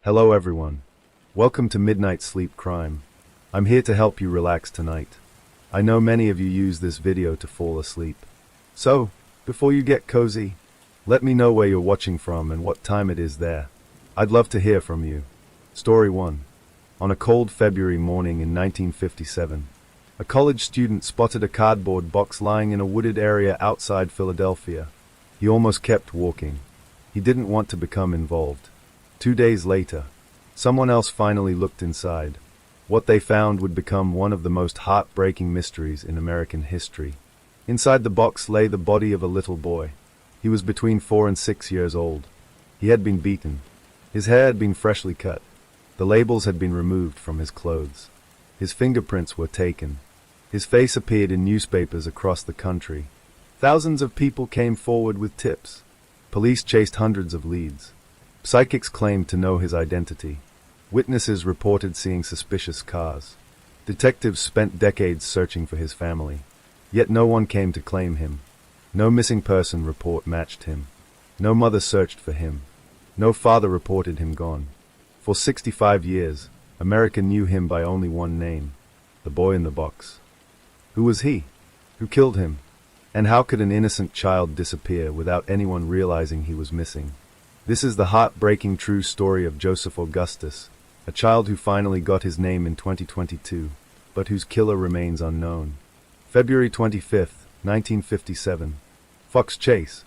Hello everyone. Welcome to Midnight Sleep Crime. I'm here to help you relax tonight. I know many of you use this video to fall asleep. So, before you get cozy, let me know where you're watching from and what time it is there. I'd love to hear from you. Story 1. On a cold February morning in 1957, a college student spotted a cardboard box lying in a wooded area outside Philadelphia. He almost kept walking. He didn't want to become involved. 2 days later, someone else finally looked inside. What they found would become one of the most heartbreaking mysteries in American history. Inside the box lay the body of a little boy. He was between 4 and 6 years old. He had been beaten. His hair had been freshly cut. The labels had been removed from his clothes. His fingerprints were taken. His face appeared in newspapers across the country. Thousands of people came forward with tips. Police chased hundreds of leads. Psychics claimed to know his identity. Witnesses reported seeing suspicious cars. Detectives spent decades searching for his family. Yet no one came to claim him. No missing person report matched him. No mother searched for him. No father reported him gone. For 65 years, America knew him by only one name: the boy in the box. Who was he? Who killed him? And how could an innocent child disappear without anyone realizing he was missing? This is the heartbreaking true story of Joseph Augustus, a child who finally got his name in 2022, but whose killer remains unknown. February 25th, 1957. Fox Chase,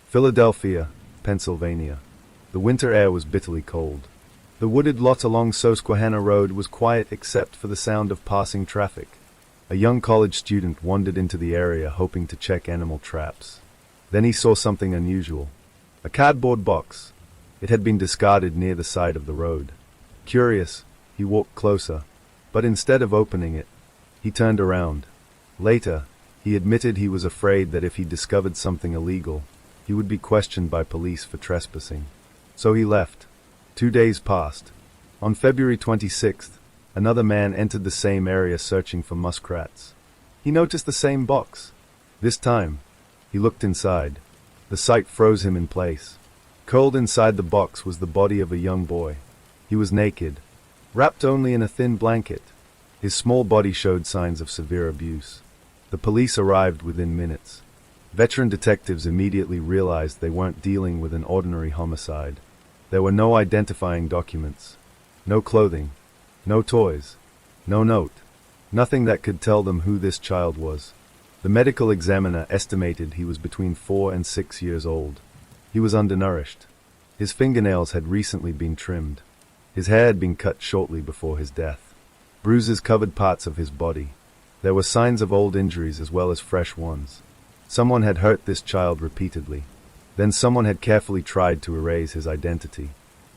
Philadelphia, Pennsylvania. The winter air was bitterly cold. The wooded lot along Susquehanna Road was quiet except for the sound of passing traffic. A young college student wandered into the area hoping to check animal traps. Then he saw something unusual. A cardboard box. It had been discarded near the side of the road. Curious, he walked closer, but instead of opening it, he turned around. Later, he admitted he was afraid that if he discovered something illegal, he would be questioned by police for trespassing. So he left. 2 days passed. On February 26th, another man entered the same area searching for muskrats. He noticed the same box. This time, he looked inside. The sight froze him in place. Curled inside the box was the body of a young boy. He was naked, wrapped only in a thin blanket. His small body showed signs of severe abuse. The police arrived within minutes. Veteran detectives immediately realized they weren't dealing with an ordinary homicide. There were no identifying documents, no clothing, no toys, no note, nothing that could tell them who this child was. The medical examiner estimated he was between 4 and 6 years old. He was undernourished. His fingernails had recently been trimmed. His hair had been cut shortly before his death. Bruises covered parts of his body. There were signs of old injuries as well as fresh ones. Someone had hurt this child repeatedly. Then someone had carefully tried to erase his identity.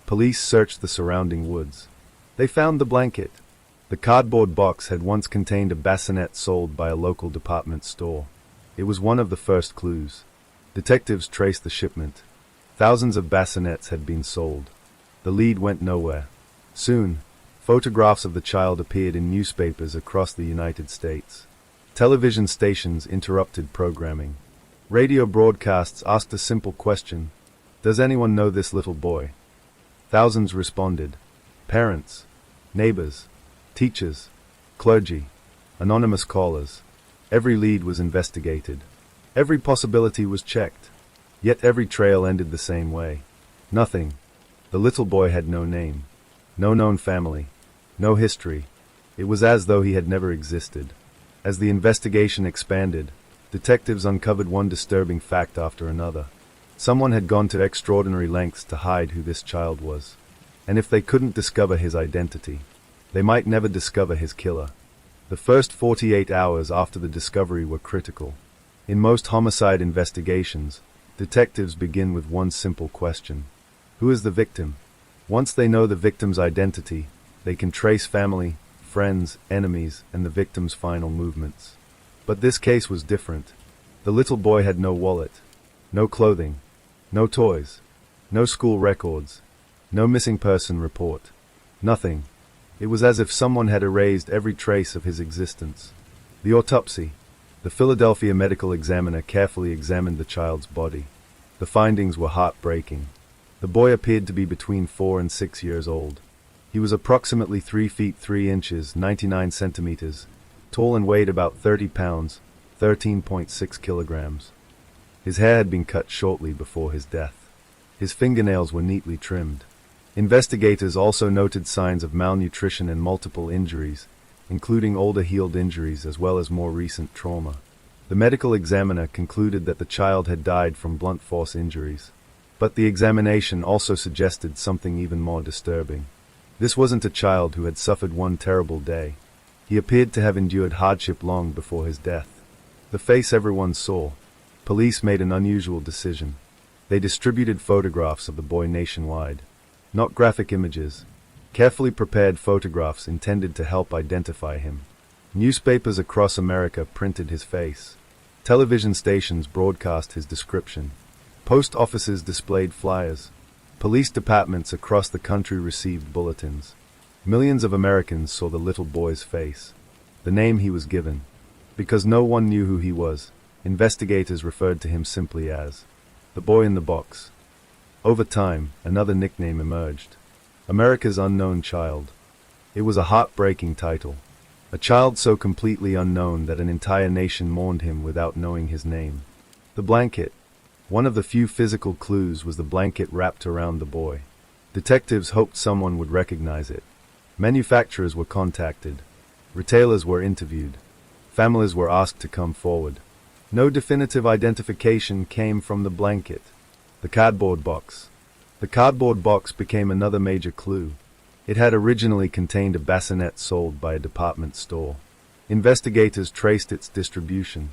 Police searched the surrounding woods. They found the blanket. The cardboard box had once contained a bassinet sold by a local department store. It was one of the first clues. Detectives traced the shipment. Thousands of bassinets had been sold. The lead went nowhere. Soon, photographs of the child appeared in newspapers across the United States. Television stations interrupted programming. Radio broadcasts asked a simple question: does anyone know this little boy? Thousands responded. Parents, neighbors, teachers, clergy, anonymous callers. Every lead was investigated. Every possibility was checked. Yet every trail ended the same way. Nothing. The little boy had no name, no known family, no history. It was as though he had never existed. As the investigation expanded, detectives uncovered one disturbing fact after another. Someone had gone to extraordinary lengths to hide who this child was. And if they couldn't discover his identity, they might never discover his killer. The first 48 hours after the discovery were critical. In most homicide investigations, detectives begin with one simple question: who is the victim? Once they know the victim's identity, they can trace family, friends, enemies, and the victim's final movements. But this case was different. The little boy had no wallet, no clothing, no toys, no school records, no missing person report. Nothing. It was as if someone had erased every trace of his existence. The autopsy. The Philadelphia medical examiner carefully examined the child's body. The findings were heartbreaking. The boy appeared to be between 4 and 6 years old. He was approximately 3 feet 3 inches, 99 centimeters, tall and weighed about 30 pounds, 13.6 kilograms. His hair had been cut shortly before his death. His fingernails were neatly trimmed. Investigators also noted signs of malnutrition and multiple injuries, including older healed injuries as well as more recent trauma. The medical examiner concluded that the child had died from blunt force injuries. But the examination also suggested something even more disturbing. This wasn't a child who had suffered one terrible day. He appeared to have endured hardship long before his death. The face everyone saw. Police made an unusual decision. They distributed photographs of the boy nationwide. Not graphic images. Carefully prepared photographs intended to help identify him. Newspapers across America printed his face. Television stations broadcast his description. Post offices displayed flyers. Police departments across the country received bulletins. Millions of Americans saw the little boy's face. The name he was given. Because no one knew who he was, investigators referred to him simply as the boy in the box. Over time, another nickname emerged. America's Unknown Child. It was a heartbreaking title. A child so completely unknown that an entire nation mourned him without knowing his name. The blanket. One of the few physical clues was the blanket wrapped around the boy. Detectives hoped someone would recognize it. Manufacturers were contacted. Retailers were interviewed. Families were asked to come forward. No definitive identification came from the blanket. The cardboard box. The cardboard box became another major clue. It had originally contained a bassinet sold by a department store. Investigators traced its distribution.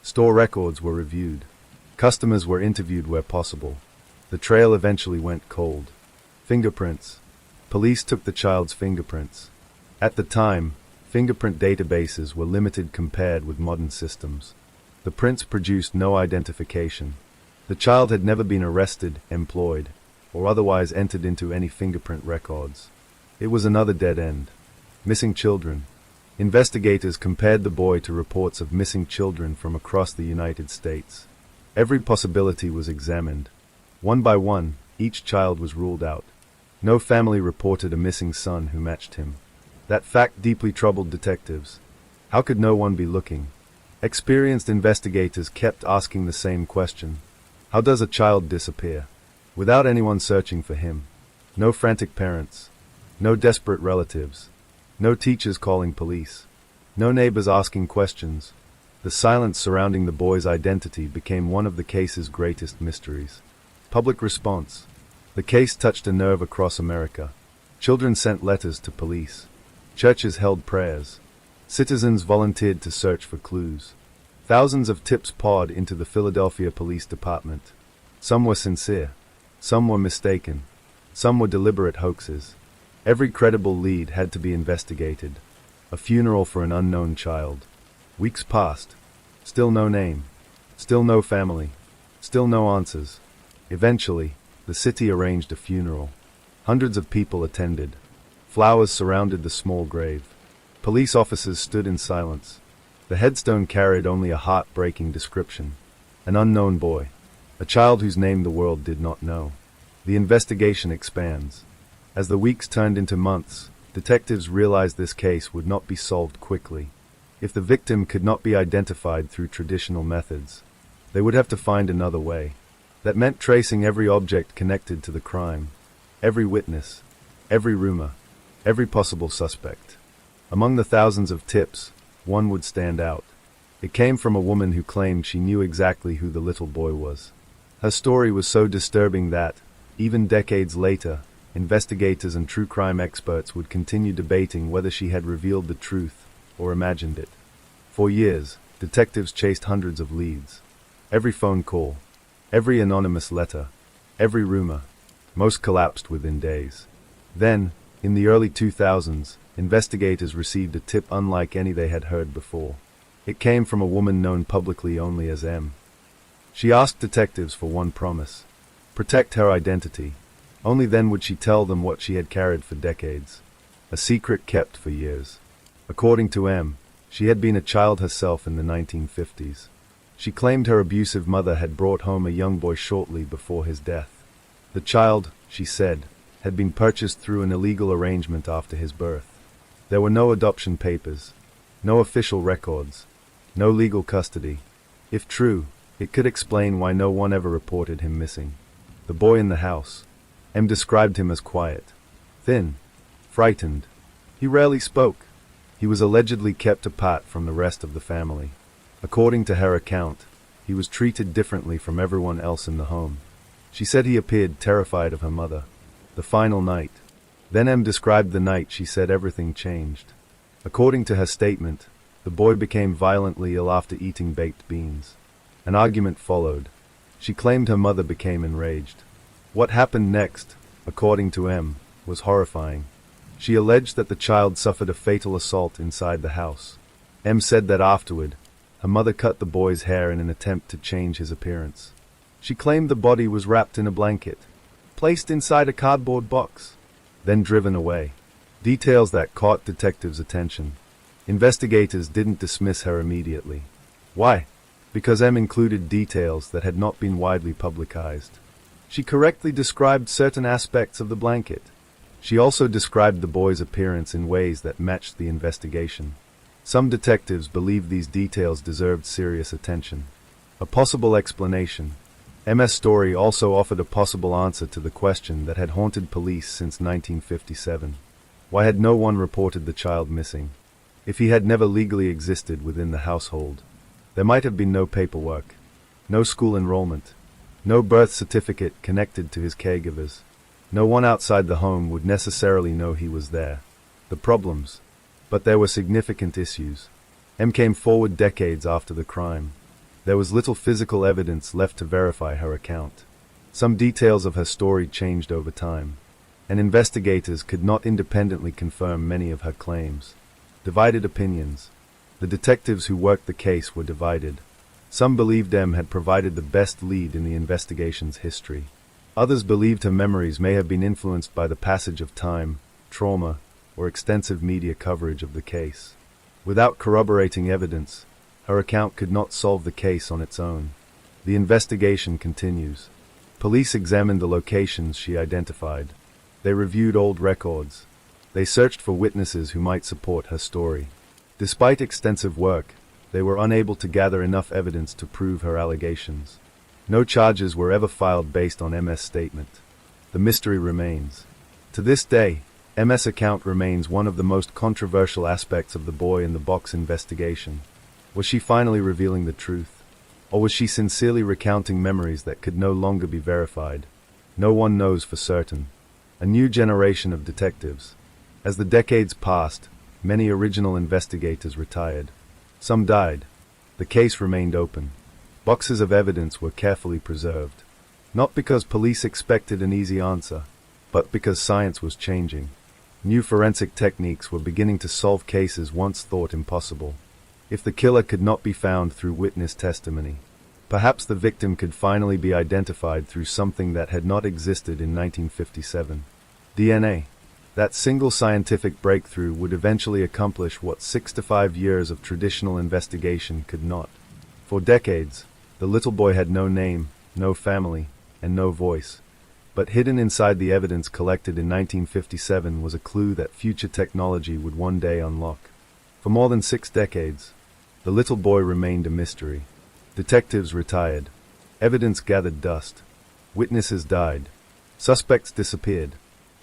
Store records were reviewed. Customers were interviewed where possible. The trail eventually went cold. Fingerprints. Police took the child's fingerprints. At the time, fingerprint databases were limited compared with modern systems. The prints produced no identification. The child had never been arrested, employed, or otherwise entered into any fingerprint records. It was another dead end. Missing children. Investigators compared the boy to reports of missing children from across the United States. Every possibility was examined. One by one, each child was ruled out. No family reported a missing son who matched him. That fact deeply troubled detectives. How could no one be looking? Experienced investigators kept asking the same question. How does a child disappear? Without anyone searching for him. No frantic parents. No desperate relatives. No teachers calling police. No neighbors asking questions. The silence surrounding the boy's identity became one of the case's greatest mysteries. Public response. The case touched a nerve across America. Children sent letters to police. Churches held prayers. Citizens volunteered to search for clues. Thousands of tips poured into the Philadelphia Police Department. Some were sincere. Some were mistaken. Some were deliberate hoaxes. Every credible lead had to be investigated. A funeral for an unknown child. Weeks passed. Still no name. Still no family. Still no answers. Eventually, the city arranged a funeral. Hundreds of people attended. Flowers surrounded the small grave. Police officers stood in silence. The headstone carried only a heartbreaking description. An unknown boy. A child whose name the world did not know. The investigation expands. As the weeks turned into months, detectives realized this case would not be solved quickly. If the victim could not be identified through traditional methods, they would have to find another way. That meant tracing every object connected to the crime, every witness, every rumor, every possible suspect. Among the thousands of tips, one would stand out. It came from a woman who claimed she knew exactly who the little boy was. Her story was so disturbing that, even decades later, investigators and true crime experts would continue debating whether she had revealed the truth or imagined it. For years, detectives chased hundreds of leads. Every phone call, every anonymous letter, every rumor. Most collapsed within days. Then, in the early 2000s, investigators received a tip unlike any they had heard before. It came from a woman known publicly only as M. She asked detectives for one promise: protect her identity. Only then would she tell them what she had carried for decades. A secret kept for years. According to M, she had been a child herself in the 1950s. She claimed her abusive mother had brought home a young boy shortly before his death. The child, she said, had been purchased through an illegal arrangement after his birth. There were no adoption papers, no official records, no legal custody. If true, it could explain why no one ever reported him missing. The boy in the house. M described him as quiet, thin, frightened. He rarely spoke. He was allegedly kept apart from the rest of the family. According to her account, he was treated differently from everyone else in the home. She said he appeared terrified of her mother. The final night. Then M described the night she said everything changed. According to her statement, the boy became violently ill after eating baked beans. An argument followed. She claimed her mother became enraged. What happened next, according to M, was horrifying. She alleged that the child suffered a fatal assault inside the house. M said that afterward, her mother cut the boy's hair in an attempt to change his appearance. She claimed the body was wrapped in a blanket, placed inside a cardboard box, then driven away. Details that caught detectives' attention. Investigators didn't dismiss her immediately. Why? Because M included details that had not been widely publicized. She correctly described certain aspects of the blanket. She also described the boy's appearance in ways that matched the investigation. Some detectives believed these details deserved serious attention. A possible explanation. MS Story also offered a possible answer to the question that had haunted police since 1957. Why had no one reported the child missing? If he had never legally existed within the household, there might have been no paperwork, no school enrollment, no birth certificate connected to his caregivers. No one outside the home would necessarily know he was there. The problems. But there were significant issues. M came forward decades after the crime. There was little physical evidence left to verify her account. Some details of her story changed over time, and investigators could not independently confirm many of her claims. Divided opinions. The detectives who worked the case were divided. Some believed M had provided the best lead in the investigation's history. Others believed her memories may have been influenced by the passage of time, trauma, or extensive media coverage of the case. Without corroborating evidence, her account could not solve the case on its own. The investigation continues. Police examined the locations she identified. They reviewed old records. They searched for witnesses who might support her story. Despite extensive work, they were unable to gather enough evidence to prove her allegations. No charges were ever filed based on MS' statement. The mystery remains. To this day, MS' account remains one of the most controversial aspects of the boy in the box investigation. Was she finally revealing the truth? Or was she sincerely recounting memories that could no longer be verified? No one knows for certain. A new generation of detectives. As the decades passed, many original investigators retired. Some died. The case remained open. Boxes of evidence were carefully preserved. Not because police expected an easy answer, but because science was changing. New forensic techniques were beginning to solve cases once thought impossible. If the killer could not be found through witness testimony, perhaps the victim could finally be identified through something that had not existed in 1957. DNA. That single scientific breakthrough would eventually accomplish what 6 to 5 years of traditional investigation could not. For decades, the little boy had no name, no family, and no voice. But hidden inside the evidence collected in 1957 was a clue that future technology would one day unlock. For more than 6 decades, the little boy remained a mystery. Detectives retired. Evidence gathered dust. Witnesses died. Suspects disappeared.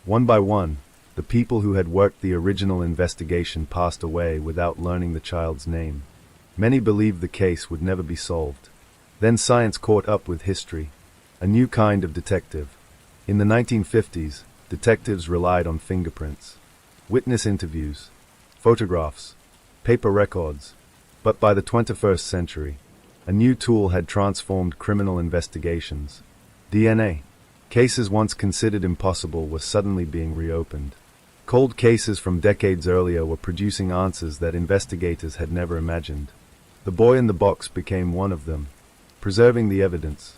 One by one, the people who had worked the original investigation passed away without learning the child's name. Many believed the case would never be solved. Then science caught up with history. A new kind of detective. In the 1950s, detectives relied on fingerprints, witness interviews, photographs, paper records. But by the 21st century, a new tool had transformed criminal investigations. DNA. Cases once considered impossible were suddenly being reopened. Cold cases from decades earlier were producing answers that investigators had never imagined. The boy in the box became one of them, preserving the evidence.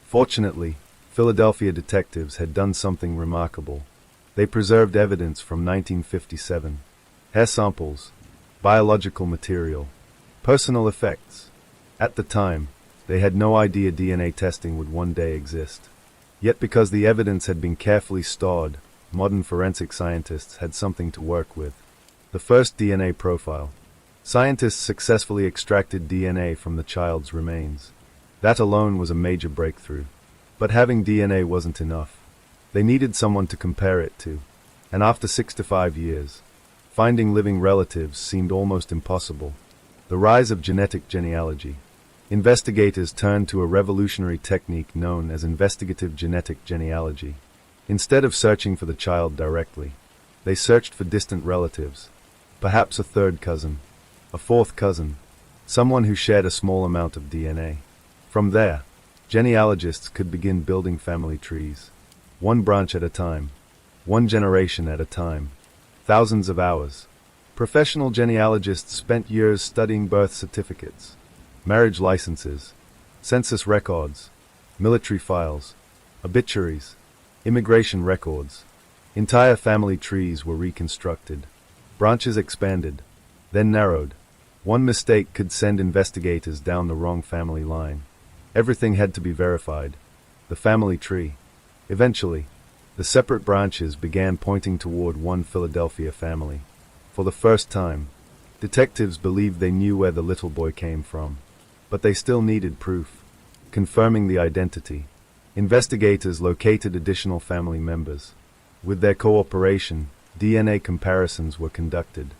Fortunately, Philadelphia detectives had done something remarkable. They preserved evidence from 1957. Hair samples, biological material, personal effects. At the time, they had no idea DNA testing would one day exist. Yet because the evidence had been carefully stored, modern forensic scientists had something to work with. The first DNA profile. Scientists successfully extracted DNA from the child's remains. That alone was a major breakthrough. But having DNA wasn't enough. They needed someone to compare it to. And after 6 to 5 years, finding living relatives seemed almost impossible. The rise of genetic genealogy. Investigators turned to a revolutionary technique known as investigative genetic genealogy. Instead of searching for the child directly, they searched for distant relatives, perhaps a third cousin, a fourth cousin, someone who shared a small amount of DNA. From there, genealogists could begin building family trees, one branch at a time, one generation at a time, thousands of hours. Professional genealogists spent years studying birth certificates, marriage licenses, census records, military files, obituaries, immigration records. Entire family trees were reconstructed, branches expanded, then narrowed. One mistake could send investigators down the wrong family line. Everything had to be verified. The family tree. Eventually, the separate branches began pointing toward one Philadelphia family. For the first time, detectives believed they knew where the little boy came from. But they still needed proof, confirming the identity. Investigators located additional family members. With their cooperation, DNA comparisons were conducted.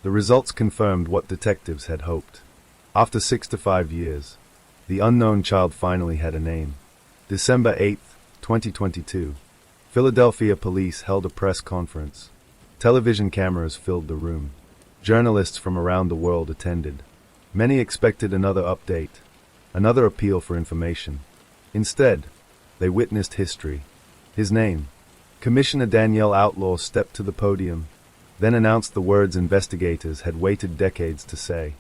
The results confirmed what detectives had hoped. After 6 to 5 years, the unknown child finally had a name. December 8, 2022. Philadelphia police held a press conference. Television cameras filled the room. Journalists from around the world attended. Many expected another update, another appeal for information. Instead, they witnessed history. His name. Commissioner Danielle Outlaw stepped to the podium, then announced the words investigators had waited decades to say.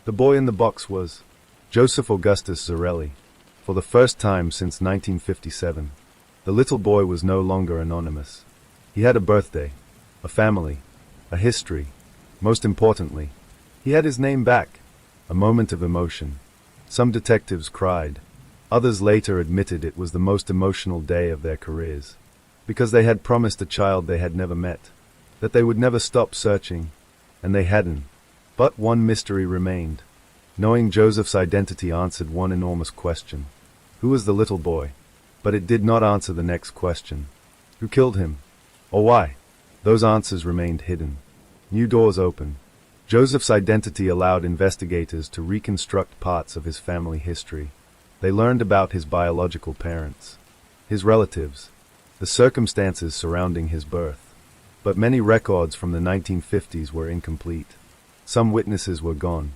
The boy in the box was Joseph Augustus Zarelli. For the first time since 1957, the little boy was no longer anonymous. He had a birthday, a family, a history. Most importantly, he had his name back. A moment of emotion. Some detectives cried. Others later admitted it was the most emotional day of their careers. Because they had promised a child they had never met, that they would never stop searching, and they hadn't. But one mystery remained. Knowing Joseph's identity answered one enormous question. Who was the little boy? But it did not answer the next question. Who killed him? Or why? Those answers remained hidden. New doors opened. Joseph's identity allowed investigators to reconstruct parts of his family history. They learned about his biological parents, his relatives, the circumstances surrounding his birth. But many records from the 1950s were incomplete. Some witnesses were gone.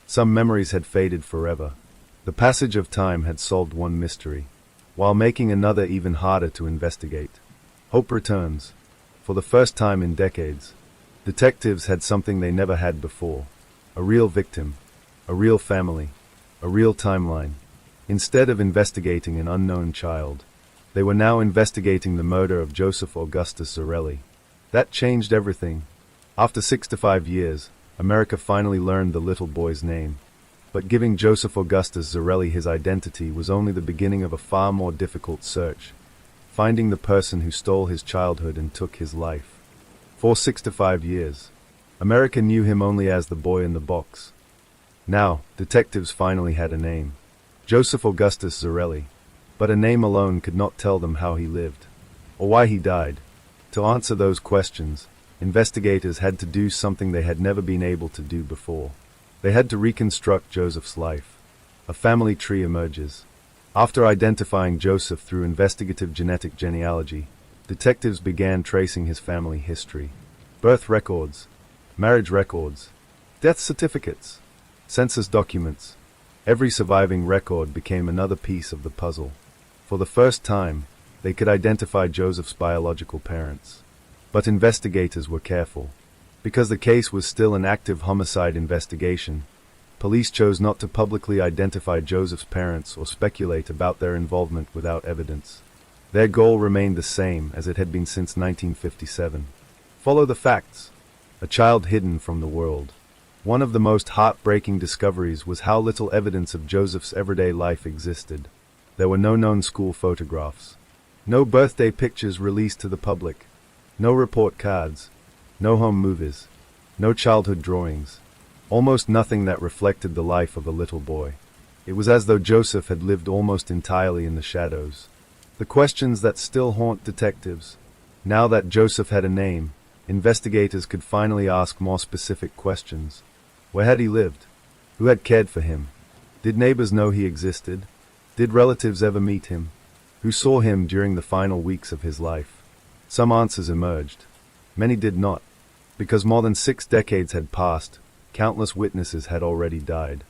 Some memories had faded forever. The passage of time had solved one mystery, while making another even harder to investigate. Hope returns. For the first time in decades, detectives had something they never had before. A real victim, a real family, a real timeline. Instead of investigating an unknown child, they were now investigating the murder of Joseph Augustus Zarelli. That changed everything. After 6 to 5 years, America finally learned the little boy's name. But giving Joseph Augustus Zarelli his identity was only the beginning of a far more difficult search, finding the person who stole his childhood and took his life. For 6 to 5 years, America knew him only as the boy in the box. Now, detectives finally had a name. Joseph Augustus Zarelli. But a name alone could not tell them how he lived, or why he died. To answer those questions, investigators had to do something they had never been able to do before. They had to reconstruct Joseph's life. A family tree emerges. After identifying Joseph through investigative genetic genealogy, detectives began tracing his family history. Birth records, marriage records, death certificates, census documents. Every surviving record became another piece of the puzzle. For the first time, they could identify Joseph's biological parents. But investigators were careful. Because the case was still an active homicide investigation, police chose not to publicly identify Joseph's parents or speculate about their involvement without evidence. Their goal remained the same as it had been since 1957. Follow the facts. A child hidden from the world. One of the most heartbreaking discoveries was how little evidence of Joseph's everyday life existed. There were no known school photographs, No birthday pictures released to the public. No report cards. No home movies. No childhood drawings. Almost nothing that reflected the life of a little boy. It was as though Joseph had lived almost entirely in the shadows. The questions that still haunt detectives. Now that Joseph had a name, investigators could finally ask more specific questions. Where had he lived? Who had cared for him? Did neighbors know he existed? Did relatives ever meet him? Who saw him during the final weeks of his life? Some answers emerged. Many did not. Because more than 6 decades had passed, countless witnesses had already died.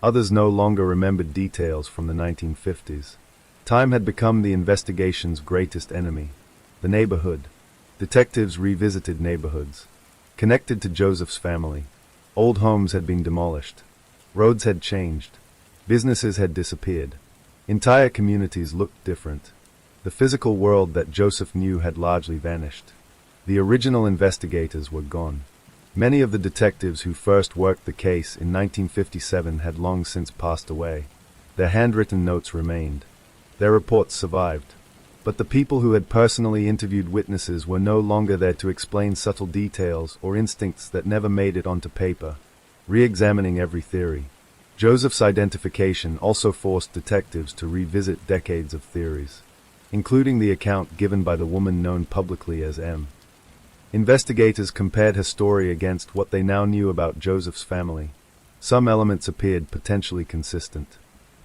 Others no longer remembered details from the 1950s. Time had become the investigation's greatest enemy. The neighborhood. Detectives revisited neighborhoods. Connected to Joseph's family. Old homes had been demolished. Roads had changed. Businesses had disappeared. Entire communities looked different. The physical world that Joseph knew had largely vanished. The original investigators were gone. Many of the detectives who first worked the case in 1957 had long since passed away. Their handwritten notes remained. Their reports survived. But the people who had personally interviewed witnesses were no longer there to explain subtle details or instincts that never made it onto paper. Re-examining every theory. Joseph's identification also forced detectives to revisit decades of theories, including the account given by the woman known publicly as M. Investigators compared her story against what they now knew about Joseph's family. Some elements appeared potentially consistent.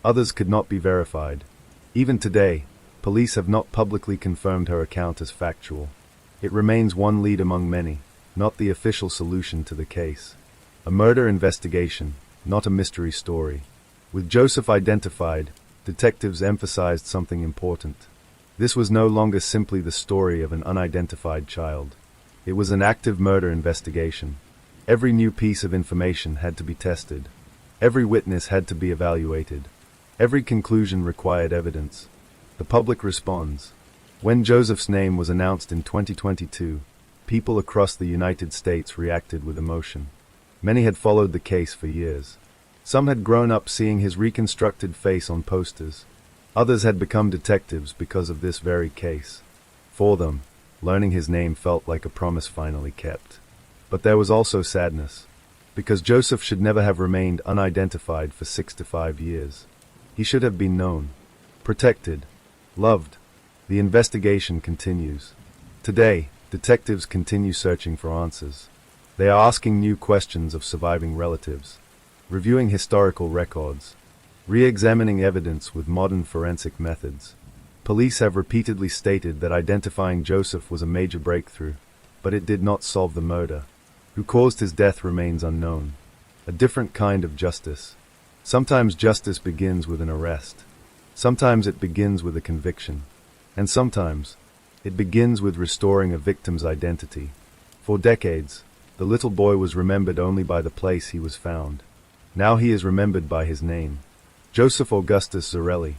Others could not be verified. Even today, police have not publicly confirmed her account as factual. It remains one lead among many, not the official solution to the case. A murder investigation, not a mystery story. With Joseph identified, detectives emphasized something important. This was no longer simply the story of an unidentified child. It was an active murder investigation. Every new piece of information had to be tested. Every witness had to be evaluated. Every conclusion required evidence. The public responds. When Joseph's name was announced in 2022, people across the United States reacted with emotion. Many had followed the case for years. Some had grown up seeing his reconstructed face on posters. Others had become detectives because of this very case. For them, learning his name felt like a promise finally kept. But there was also sadness, because Joseph should never have remained unidentified for 6 to 5 years. He should have been known, protected, loved. The investigation continues. Today, detectives continue searching for answers. They are asking new questions of surviving relatives, reviewing historical records, re-examining evidence with modern forensic methods. Police have repeatedly stated that identifying Joseph was a major breakthrough, but it did not solve the murder. Who caused his death remains unknown. A different kind of justice. Sometimes justice begins with an arrest. Sometimes it begins with a conviction. And sometimes, it begins with restoring a victim's identity. For decades, the little boy was remembered only by the place he was found. Now he is remembered by his name. Joseph Augustus Zarelli.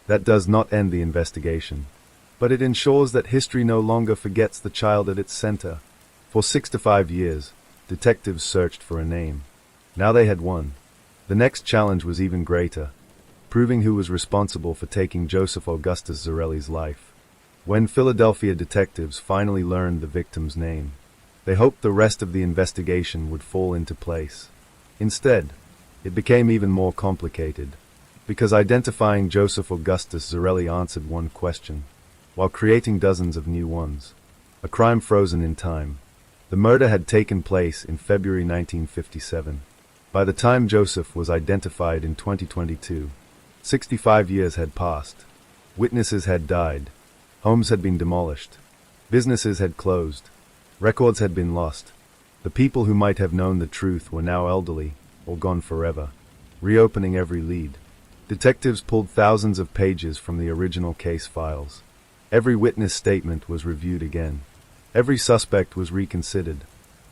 That does not end the investigation, but it ensures that history no longer forgets the child at its center. For 6 to 5 years, detectives searched for a name. Now they had one. The next challenge was even greater, proving who was responsible for taking Joseph Augustus Zarelli's life. When Philadelphia detectives finally learned the victim's name, they hoped the rest of the investigation would fall into place. Instead, it became even more complicated, because identifying Joseph Augustus Zarelli answered one question, while creating dozens of new ones. A crime frozen in time. The murder had taken place in February 1957. By the time Joseph was identified in 2022, 65 years had passed. Witnesses had died. Homes had been demolished. Businesses had closed. Records had been lost. The people who might have known the truth were now elderly or gone forever. Reopening every lead. Detectives pulled thousands of pages from the original case files. Every witness statement was reviewed again. Every suspect was reconsidered.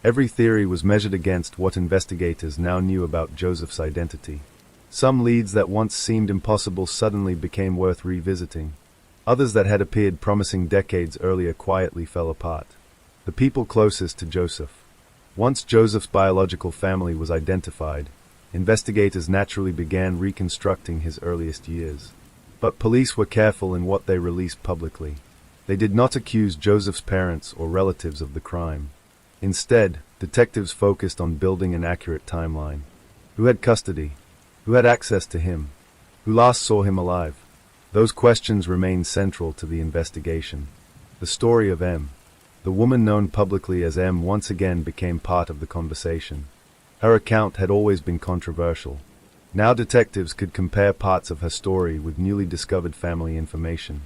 Every theory was measured against what investigators now knew about Joseph's identity. Some leads that once seemed impossible suddenly became worth revisiting. Others that had appeared promising decades earlier quietly fell apart. The people closest to Joseph. Once Joseph's biological family was identified, investigators naturally began reconstructing his earliest years. But police were careful in what they released publicly. They did not accuse Joseph's parents or relatives of the crime. Instead, detectives focused on building an accurate timeline. Who had custody? Who had access to him? Who last saw him alive? Those questions remained central to the investigation. The story of M, the woman known publicly as M, once again became part of the conversation. Her account had always been controversial. Now detectives could compare parts of her story with newly discovered family information.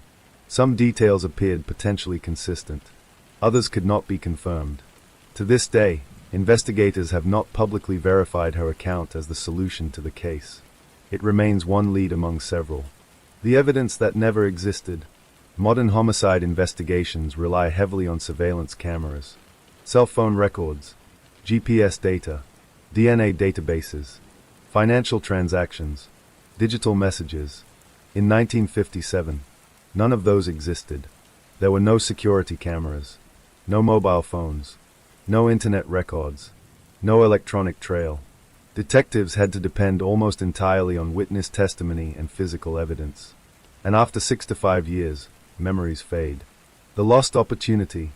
Some details appeared potentially consistent. Others could not be confirmed. To this day, investigators have not publicly verified her account as the solution to the case. It remains one lead among several. The evidence that never existed. Modern homicide investigations rely heavily on surveillance cameras, cell phone records, GPS data, DNA databases, financial transactions, digital messages. In 1957, none of those existed. There were no security cameras, no mobile phones, no internet records, no electronic trail. Detectives had to depend almost entirely on witness testimony and physical evidence. And after 6 to 5 years, memories fade. The lost opportunity.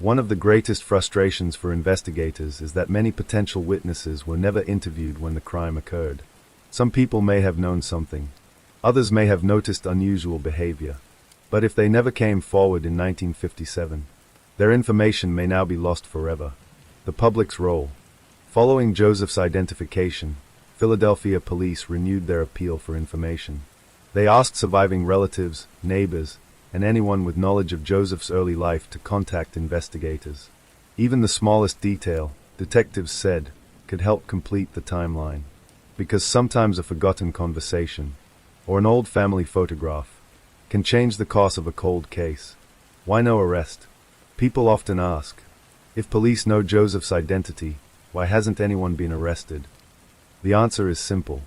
One of the greatest frustrations for investigators is that many potential witnesses were never interviewed when the crime occurred. Some people may have known something. Others may have noticed unusual behavior. But if they never came forward in 1957, their information may now be lost forever. The public's role. Following Joseph's identification, Philadelphia police renewed their appeal for information. They asked surviving relatives, neighbors, and anyone with knowledge of Joseph's early life to contact investigators. Even the smallest detail, detectives said, could help complete the timeline. Because sometimes a forgotten conversation, or an old family photograph, can change the course of a cold case. Why no arrest? People often ask, if police know Joseph's identity, why hasn't anyone been arrested? The answer is simple.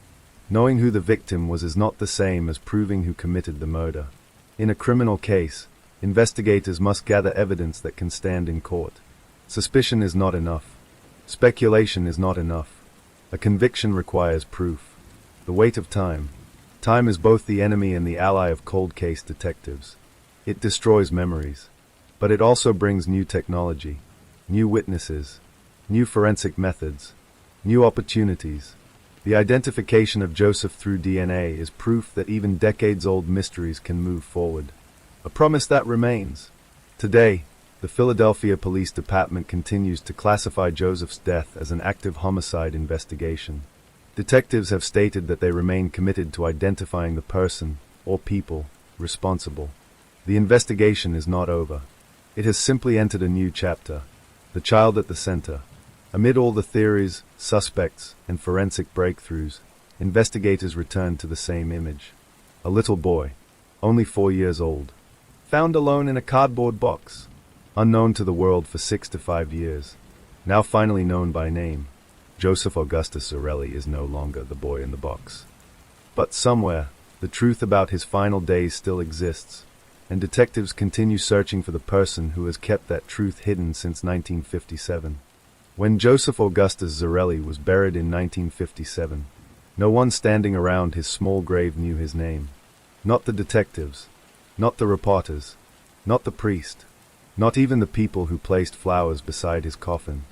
Knowing who the victim was is not the same as proving who committed the murder. In a criminal case, investigators must gather evidence that can stand in court. Suspicion is not enough. Speculation is not enough. A conviction requires proof. The weight of time. Time is both the enemy and the ally of cold case detectives. It destroys memories. But it also brings new technology, new witnesses, new forensic methods, new opportunities. The identification of Joseph through DNA is proof that even decades-old mysteries can move forward. A promise that remains. Today, the Philadelphia Police Department continues to classify Joseph's death as an active homicide investigation. Detectives have stated that they remain committed to identifying the person, or people, responsible. The investigation is not over. It has simply entered a new chapter. The child at the center. Amid all the theories, suspects, and forensic breakthroughs, investigators return to the same image. A little boy, only 4 years old, found alone in a cardboard box, unknown to the world for 6 to 5 years, now finally known by name. Joseph Augustus Zarelli is no longer the boy in the box. But somewhere, the truth about his final days still exists, and detectives continue searching for the person who has kept that truth hidden since 1957. When Joseph Augustus Zarelli was buried in 1957, no one standing around his small grave knew his name. Not the detectives, not the reporters, not the priest, not even the people who placed flowers beside his coffin.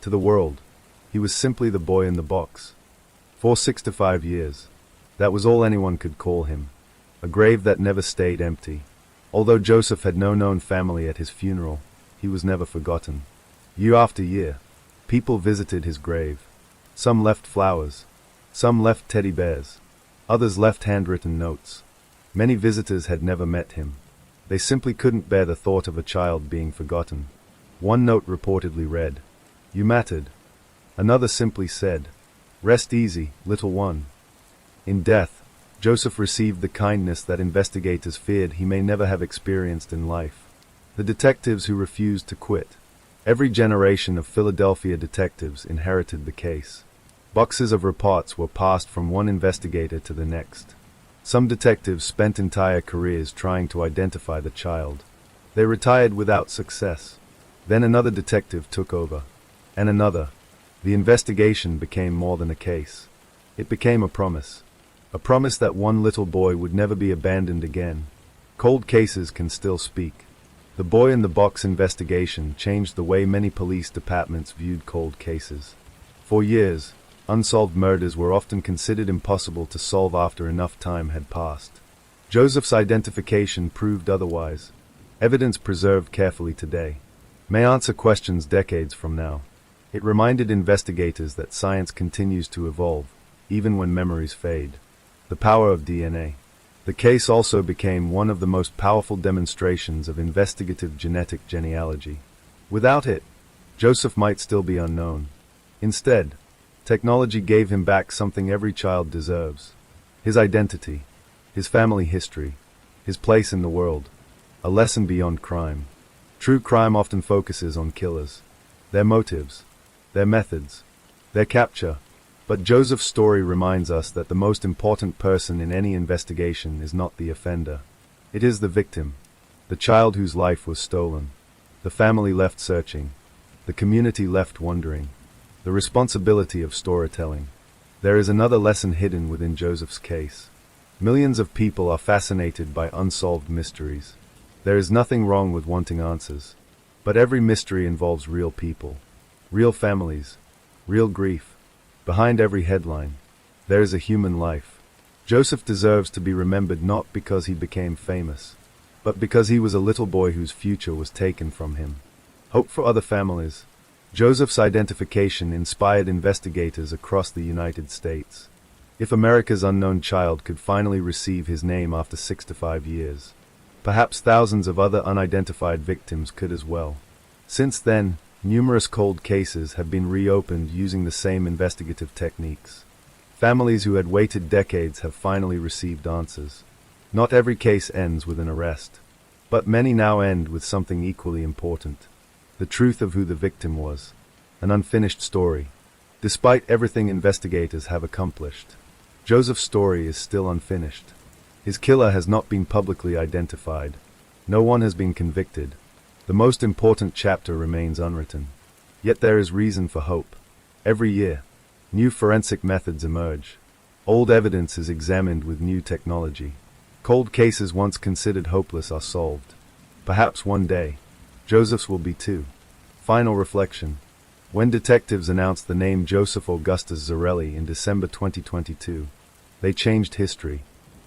To the world, he was simply the boy in the box. For 6 to 5 years, that was all anyone could call him. A grave that never stayed empty. Although Joseph had no known family at his funeral, he was never forgotten. Year after year, people visited his grave. Some left flowers. Some left teddy bears. Others left handwritten notes. Many visitors had never met him. They simply couldn't bear the thought of a child being forgotten. One note reportedly read, "You mattered." Another simply said, "Rest easy, little one." In death, Joseph received the kindness that investigators feared he may never have experienced in life. The detectives who refused to quit. Every generation of Philadelphia detectives inherited the case. Boxes of reports were passed from one investigator to the next. Some detectives spent entire careers trying to identify the child. They retired without success. Then another detective took over. And another. The investigation became more than a case. It became a promise. A promise that one little boy would never be abandoned again. Cold cases can still speak. The boy in the box investigation changed the way many police departments viewed cold cases. For years, unsolved murders were often considered impossible to solve after enough time had passed. Joseph's identification proved otherwise. Evidence preserved carefully today may answer questions decades from now. It reminded investigators that science continues to evolve, even when memories fade. The power of DNA. The case also became one of the most powerful demonstrations of investigative genetic genealogy. Without it, Joseph might still be unknown. Instead, technology gave him back something every child deserves: his identity, his family history, his place in the world. A lesson beyond crime. True crime often focuses on killers, their motives, their methods, their capture. But Joseph's story reminds us that the most important person in any investigation is not the offender. It is the victim, the child whose life was stolen, the family left searching, the community left wondering. The responsibility of storytelling. There is another lesson hidden within Joseph's case. Millions of people are fascinated by unsolved mysteries. There is nothing wrong with wanting answers, but every mystery involves real people, real families, real grief. Behind every headline, there is a human life. Joseph deserves to be remembered not because he became famous, but because he was a little boy whose future was taken from him. Hope for other families. Joseph's identification inspired investigators across the United States. If America's unknown child could finally receive his name after 65 years, perhaps thousands of other unidentified victims could as well. Since then, numerous cold cases have been reopened using the same investigative techniques. Families who had waited decades have finally received answers. Not every case ends with an arrest, but many now end with something equally important: the truth of who the victim was. An unfinished story. Despite everything investigators have accomplished, Joseph's story is still unfinished. His killer has not been publicly identified. No one has been convicted. The most important chapter remains unwritten. Yet there is reason for hope. Every year, new forensic methods emerge. Old evidence is examined with new technology. Cold cases once considered hopeless are solved. Perhaps one day, Joseph's will be too. Final reflection. When detectives announced the name Joseph Augustus Zarelli in December 2022, they changed history.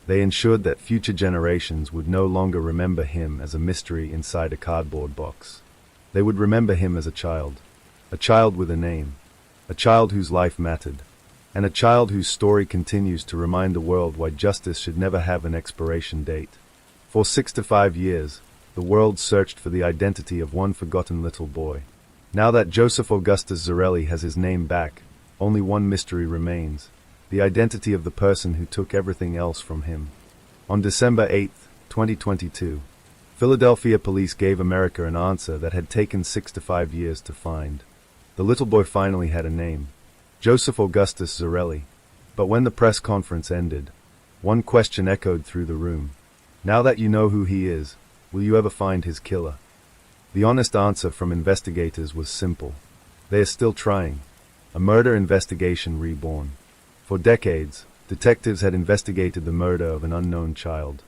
They ensured that future generations would no longer remember him as a mystery inside a cardboard box. They would remember him as a child with a name, a child whose life mattered, and a child whose story continues to remind the world why justice should never have an expiration date. For 65 years, the world searched for the identity of one forgotten little boy. Now that Joseph Augustus Zarelli has his name back, only one mystery remains: the identity of the person who took everything else from him. On December 8, 2022, Philadelphia police gave America an answer that had taken 65 years to find. The little boy finally had a name: Joseph Augustus Zarelli. But when the press conference ended, one question echoed through the room. Now that you know who he is, will you ever find his killer? The honest answer from investigators was simple. They are still trying. A murder investigation reborn. For decades, detectives had investigated the murder of an unknown child.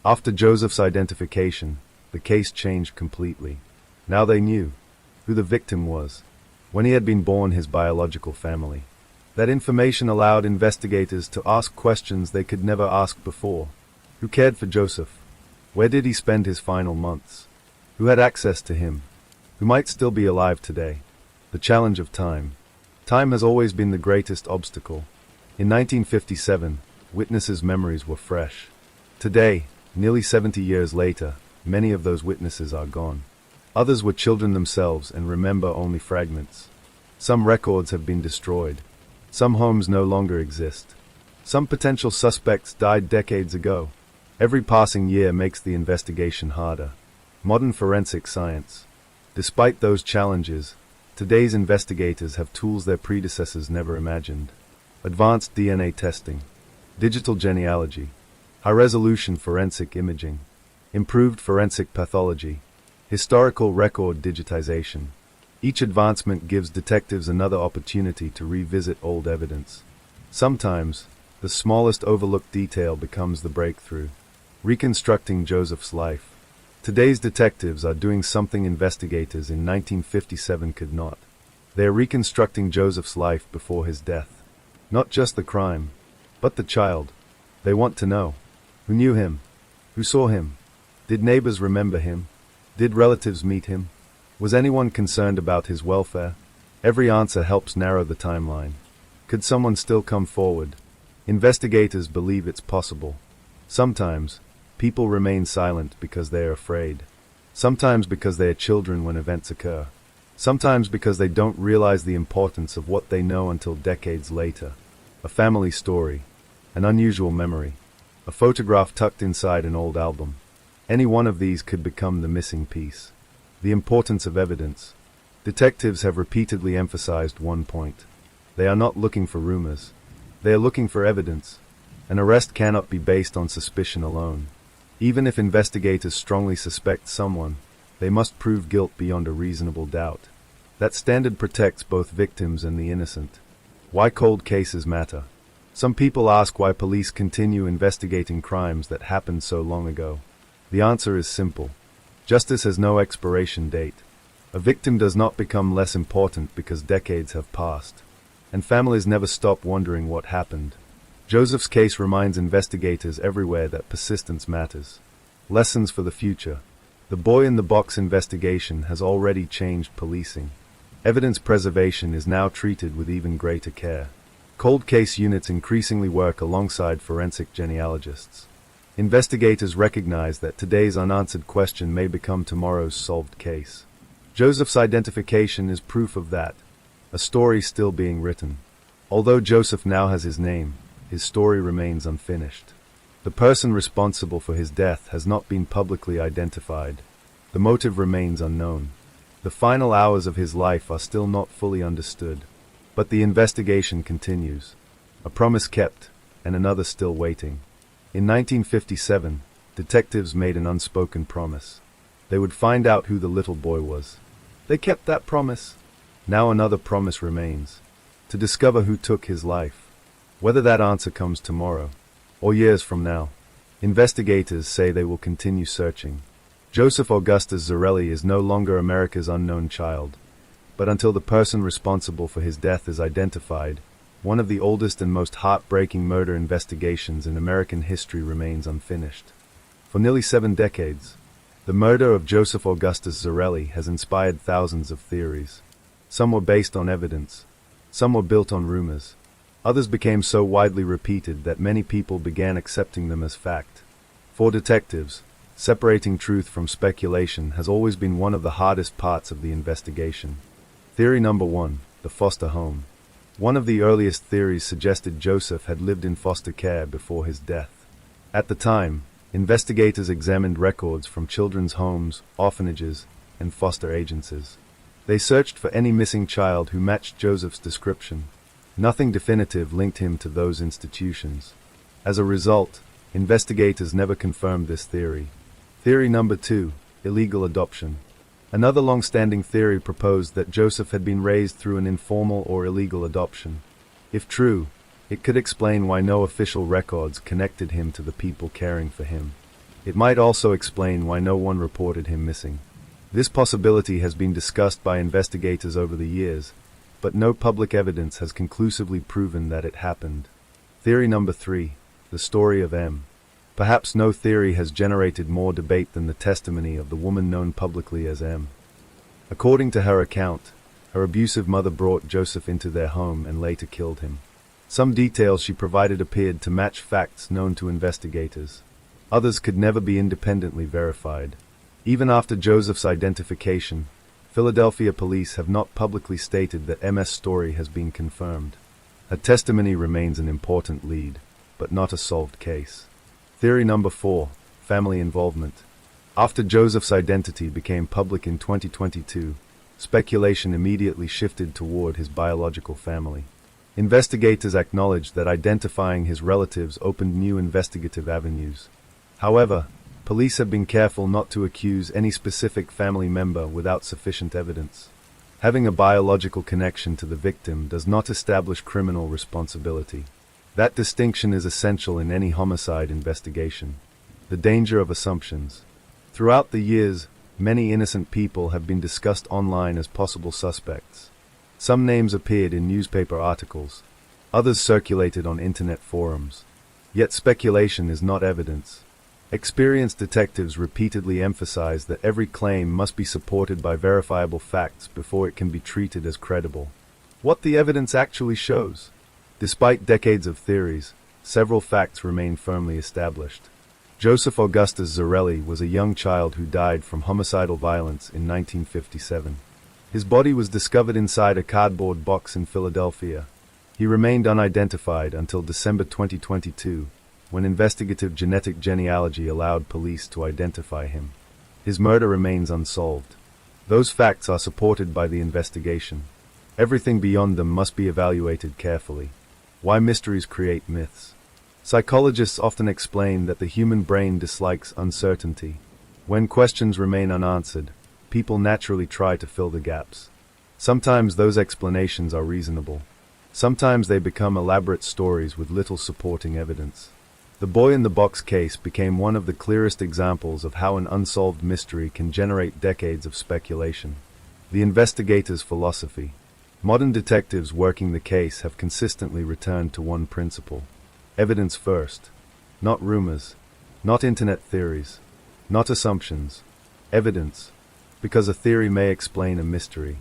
After Joseph's identification, the case changed completely. Now they knew who the victim was, when he had been born his biological family. That information allowed investigators to ask questions they could never ask before. Who cared for Joseph? Where did he spend his final months? Who had access to him? Who might still be alive today? The challenge of time. Time has always been the greatest obstacle. In 1957, witnesses' memories were fresh. Today, nearly 70 years later, many of those witnesses are gone. Others were children themselves and remember only fragments. Some records have been destroyed. Some homes no longer exist. Some potential suspects died decades ago. Every passing year makes the investigation harder. Modern forensic science. Despite those challenges, today's investigators have tools their predecessors never imagined. Advanced DNA testing, digital genealogy, high-resolution forensic imaging, improved forensic pathology, historical record digitization. Each advancement gives detectives another opportunity to revisit old evidence. Sometimes, the smallest overlooked detail becomes the breakthrough. Reconstructing Joseph's life. Today's detectives are doing something investigators in 1957 could not. They are reconstructing Joseph's life before his death. Not just the crime, but the child. They want to know. Who knew him? Who saw him? Did neighbors remember him? Did relatives meet him? Was anyone concerned about his welfare? Every answer helps narrow the timeline. Could someone still come forward? Investigators believe it's possible. Sometimes, people remain silent because they are afraid. Sometimes because they are children when events occur. Sometimes because they don't realize the importance of what they know until decades later. A family story. An unusual memory. A photograph tucked inside an old album. Any one of these could become the missing piece. The importance of evidence. Detectives have repeatedly emphasized one point. They are not looking for rumors. They are looking for evidence. An arrest cannot be based on suspicion alone. Even if investigators strongly suspect someone, they must prove guilt beyond a reasonable doubt. That standard protects both victims and the innocent. Why cold cases matter. Some people ask why police continue investigating crimes that happened so long ago. The answer is simple. Justice has no expiration date. A victim does not become less important because decades have passed. And families never stop wondering what happened. Joseph's case reminds investigators everywhere that persistence matters. Lessons for the future. The boy in the box investigation has already changed policing. Evidence preservation is now treated with even greater care. Cold case units increasingly work alongside forensic genealogists. Investigators recognize that today's unanswered question may become tomorrow's solved case. Joseph's identification is proof of that. A story still being written. Although Joseph now has his name, his story remains unfinished. The person responsible for his death has not been publicly identified. The motive remains unknown. The final hours of his life are still not fully understood. But the investigation continues. A promise kept, and another still waiting. In 1957, detectives made an unspoken promise. They would find out who the little boy was. They kept that promise. Now another promise remains. To discover who took his life. Whether that answer comes tomorrow, or years from now, investigators say they will continue searching. Joseph Augustus Zarelli is no longer America's unknown child. But until the person responsible for his death is identified, one of the oldest and most heartbreaking murder investigations in American history remains unfinished. For nearly 7 decades, the murder of Joseph Augustus Zarelli has inspired thousands of theories. Some were based on evidence. Some were built on rumors. Others became so widely repeated that many people began accepting them as fact. For detectives, separating truth from speculation has always been one of the hardest parts of the investigation. Theory number 1, the foster home. One of the earliest theories suggested Joseph had lived in foster care before his death. At the time, investigators examined records from children's homes, orphanages, and foster agencies. They searched for any missing child who matched Joseph's description. Nothing definitive linked him to those institutions. As a result, investigators never confirmed this theory. Theory number 2, illegal adoption. Another long-standing theory proposed that Joseph had been raised through an informal or illegal adoption. If true, it could explain why no official records connected him to the people caring for him. It might also explain why no one reported him missing. This possibility has been discussed by investigators over the years, but no public evidence has conclusively proven that it happened. Theory number 3, the story of M. Perhaps no theory has generated more debate than the testimony of the woman known publicly as M. According to her account, her abusive mother brought Joseph into their home and later killed him. Some details she provided appeared to match facts known to investigators. Others could never be independently verified. Even after Joseph's identification, Philadelphia police have not publicly stated that M's story has been confirmed. Her testimony remains an important lead, but not a solved case. Theory number 4, family involvement. After Joseph's identity became public in 2022, speculation immediately shifted toward his biological family. Investigators acknowledged that identifying his relatives opened new investigative avenues. However, police have been careful not to accuse any specific family member without sufficient evidence. Having a biological connection to the victim does not establish criminal responsibility. That distinction is essential in any homicide investigation. The danger of assumptions. Throughout the years, many innocent people have been discussed online as possible suspects. Some names appeared in newspaper articles, others circulated on internet forums. Yet speculation is not evidence. Experienced detectives repeatedly emphasize that every claim must be supported by verifiable facts before it can be treated as credible. What the evidence actually shows. Despite decades of theories, several facts remain firmly established. Joseph Augustus Zarelli was a young child who died from homicidal violence in 1957. His body was discovered inside a cardboard box in Philadelphia. He remained unidentified until December 2022, when investigative genetic genealogy allowed police to identify him. His murder remains unsolved. Those facts are supported by the investigation. Everything beyond them must be evaluated carefully. Why mysteries create myths. Psychologists often explain that the human brain dislikes uncertainty. When questions remain unanswered, people naturally try to fill the gaps. Sometimes those explanations are reasonable. Sometimes they become elaborate stories with little supporting evidence. The boy in the box case became one of the clearest examples of how an unsolved mystery can generate decades of speculation. The investigator's philosophy. Modern detectives working the case have consistently returned to one principle. Evidence first. Not rumors. Not internet theories. Not assumptions. Evidence. Because a theory may explain a mystery.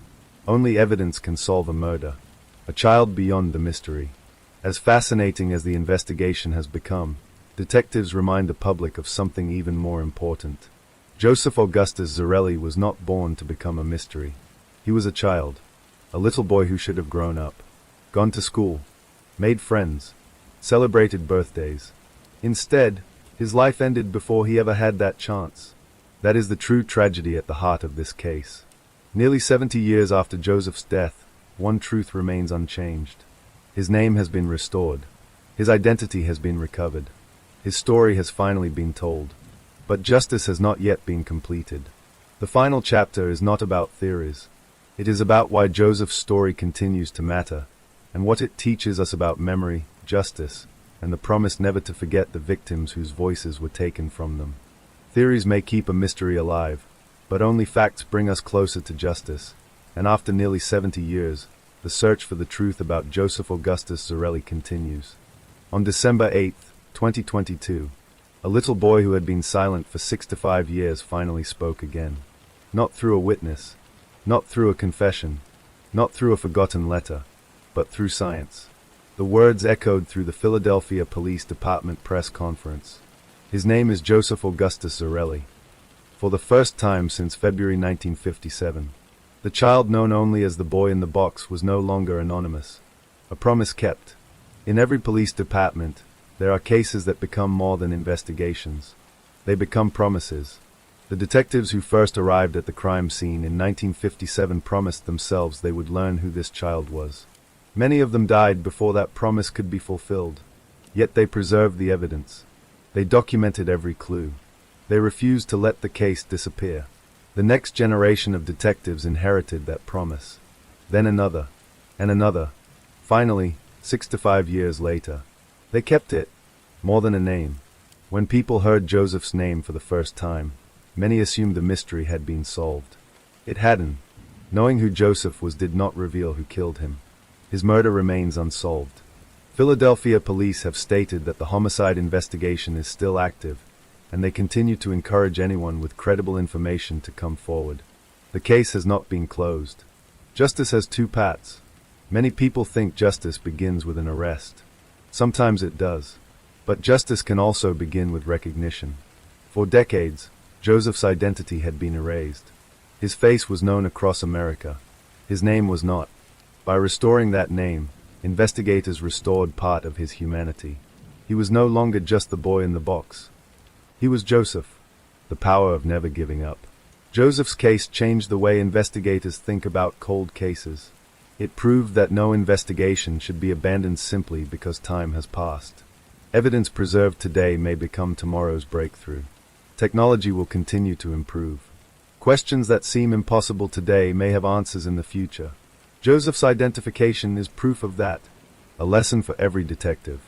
Only evidence can solve a murder. A child beyond the mystery. As fascinating as the investigation has become, detectives remind the public of something even more important. Joseph Augustus Zarelli was not born to become a mystery. He was a child. A little boy who should have grown up. Gone to school. Made friends. Celebrated birthdays. Instead, his life ended before he ever had that chance. That is the true tragedy at the heart of this case. Nearly 70 years after Joseph's death, one truth remains unchanged. His name has been restored. His identity has been recovered. His story has finally been told. But justice has not yet been completed. The final chapter is not about theories. It is about why Joseph's story continues to matter, and what it teaches us about memory, justice, and the promise never to forget the victims whose voices were taken from them. Theories may keep a mystery alive, but only facts bring us closer to justice, and after nearly 70 years, the search for the truth about Joseph Augustus Zarelli continues. On December 8, 2022, a little boy who had been silent for 6 to 5 years finally spoke again. Not through a witness, not through a confession, not through a forgotten letter, but through science. The words echoed through the Philadelphia Police Department press conference. His name is Joseph Augustus Zarelli. For the first time since February 1957, the child known only as the boy in the box was no longer anonymous. A promise kept. In every police department, there are cases that become more than investigations. They become promises. The detectives who first arrived at the crime scene in 1957 promised themselves they would learn who this child was. Many of them died before that promise could be fulfilled. Yet they preserved the evidence. They documented every clue. They refused to let the case disappear. The next generation of detectives inherited that promise. Then another, and another. Finally, 6 to 5 years later, they kept it. More than a name. When people heard Joseph's name for the first time, many assumed the mystery had been solved. It hadn't. Knowing who Joseph was did not reveal who killed him. His murder remains unsolved. Philadelphia police have stated that the homicide investigation is still active, and they continue to encourage anyone with credible information to come forward. The case has not been closed. Justice has two paths. Many people think justice begins with an arrest. Sometimes it does. But justice can also begin with recognition. For decades, Joseph's identity had been erased. His face was known across America. His name was not. By restoring that name, investigators restored part of his humanity. He was no longer just the boy in the box. He was Joseph, the power of never giving up. Joseph's case changed the way investigators think about cold cases. It proved that no investigation should be abandoned simply because time has passed. Evidence preserved today may become tomorrow's breakthrough. Technology will continue to improve. Questions that seem impossible today may have answers in the future. Joseph's identification is proof of that, a lesson for every detective.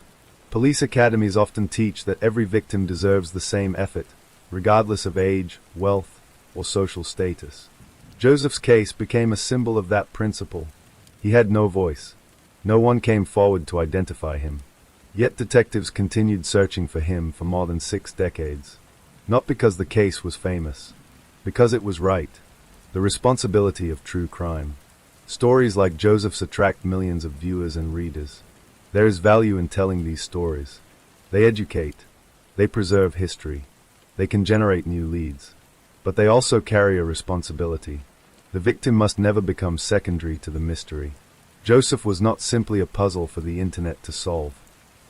Police academies often teach that every victim deserves the same effort, regardless of age, wealth, or social status. Joseph's case became a symbol of that principle. He had no voice. No one came forward to identify him. Yet detectives continued searching for him for more than 6 decades. Not because the case was famous, because it was right. The responsibility of true crime. Stories like Joseph's attract millions of viewers and readers. There is value in telling these stories. They educate. They preserve history. They can generate new leads. But they also carry a responsibility. The victim must never become secondary to the mystery. Joseph was not simply a puzzle for the internet to solve.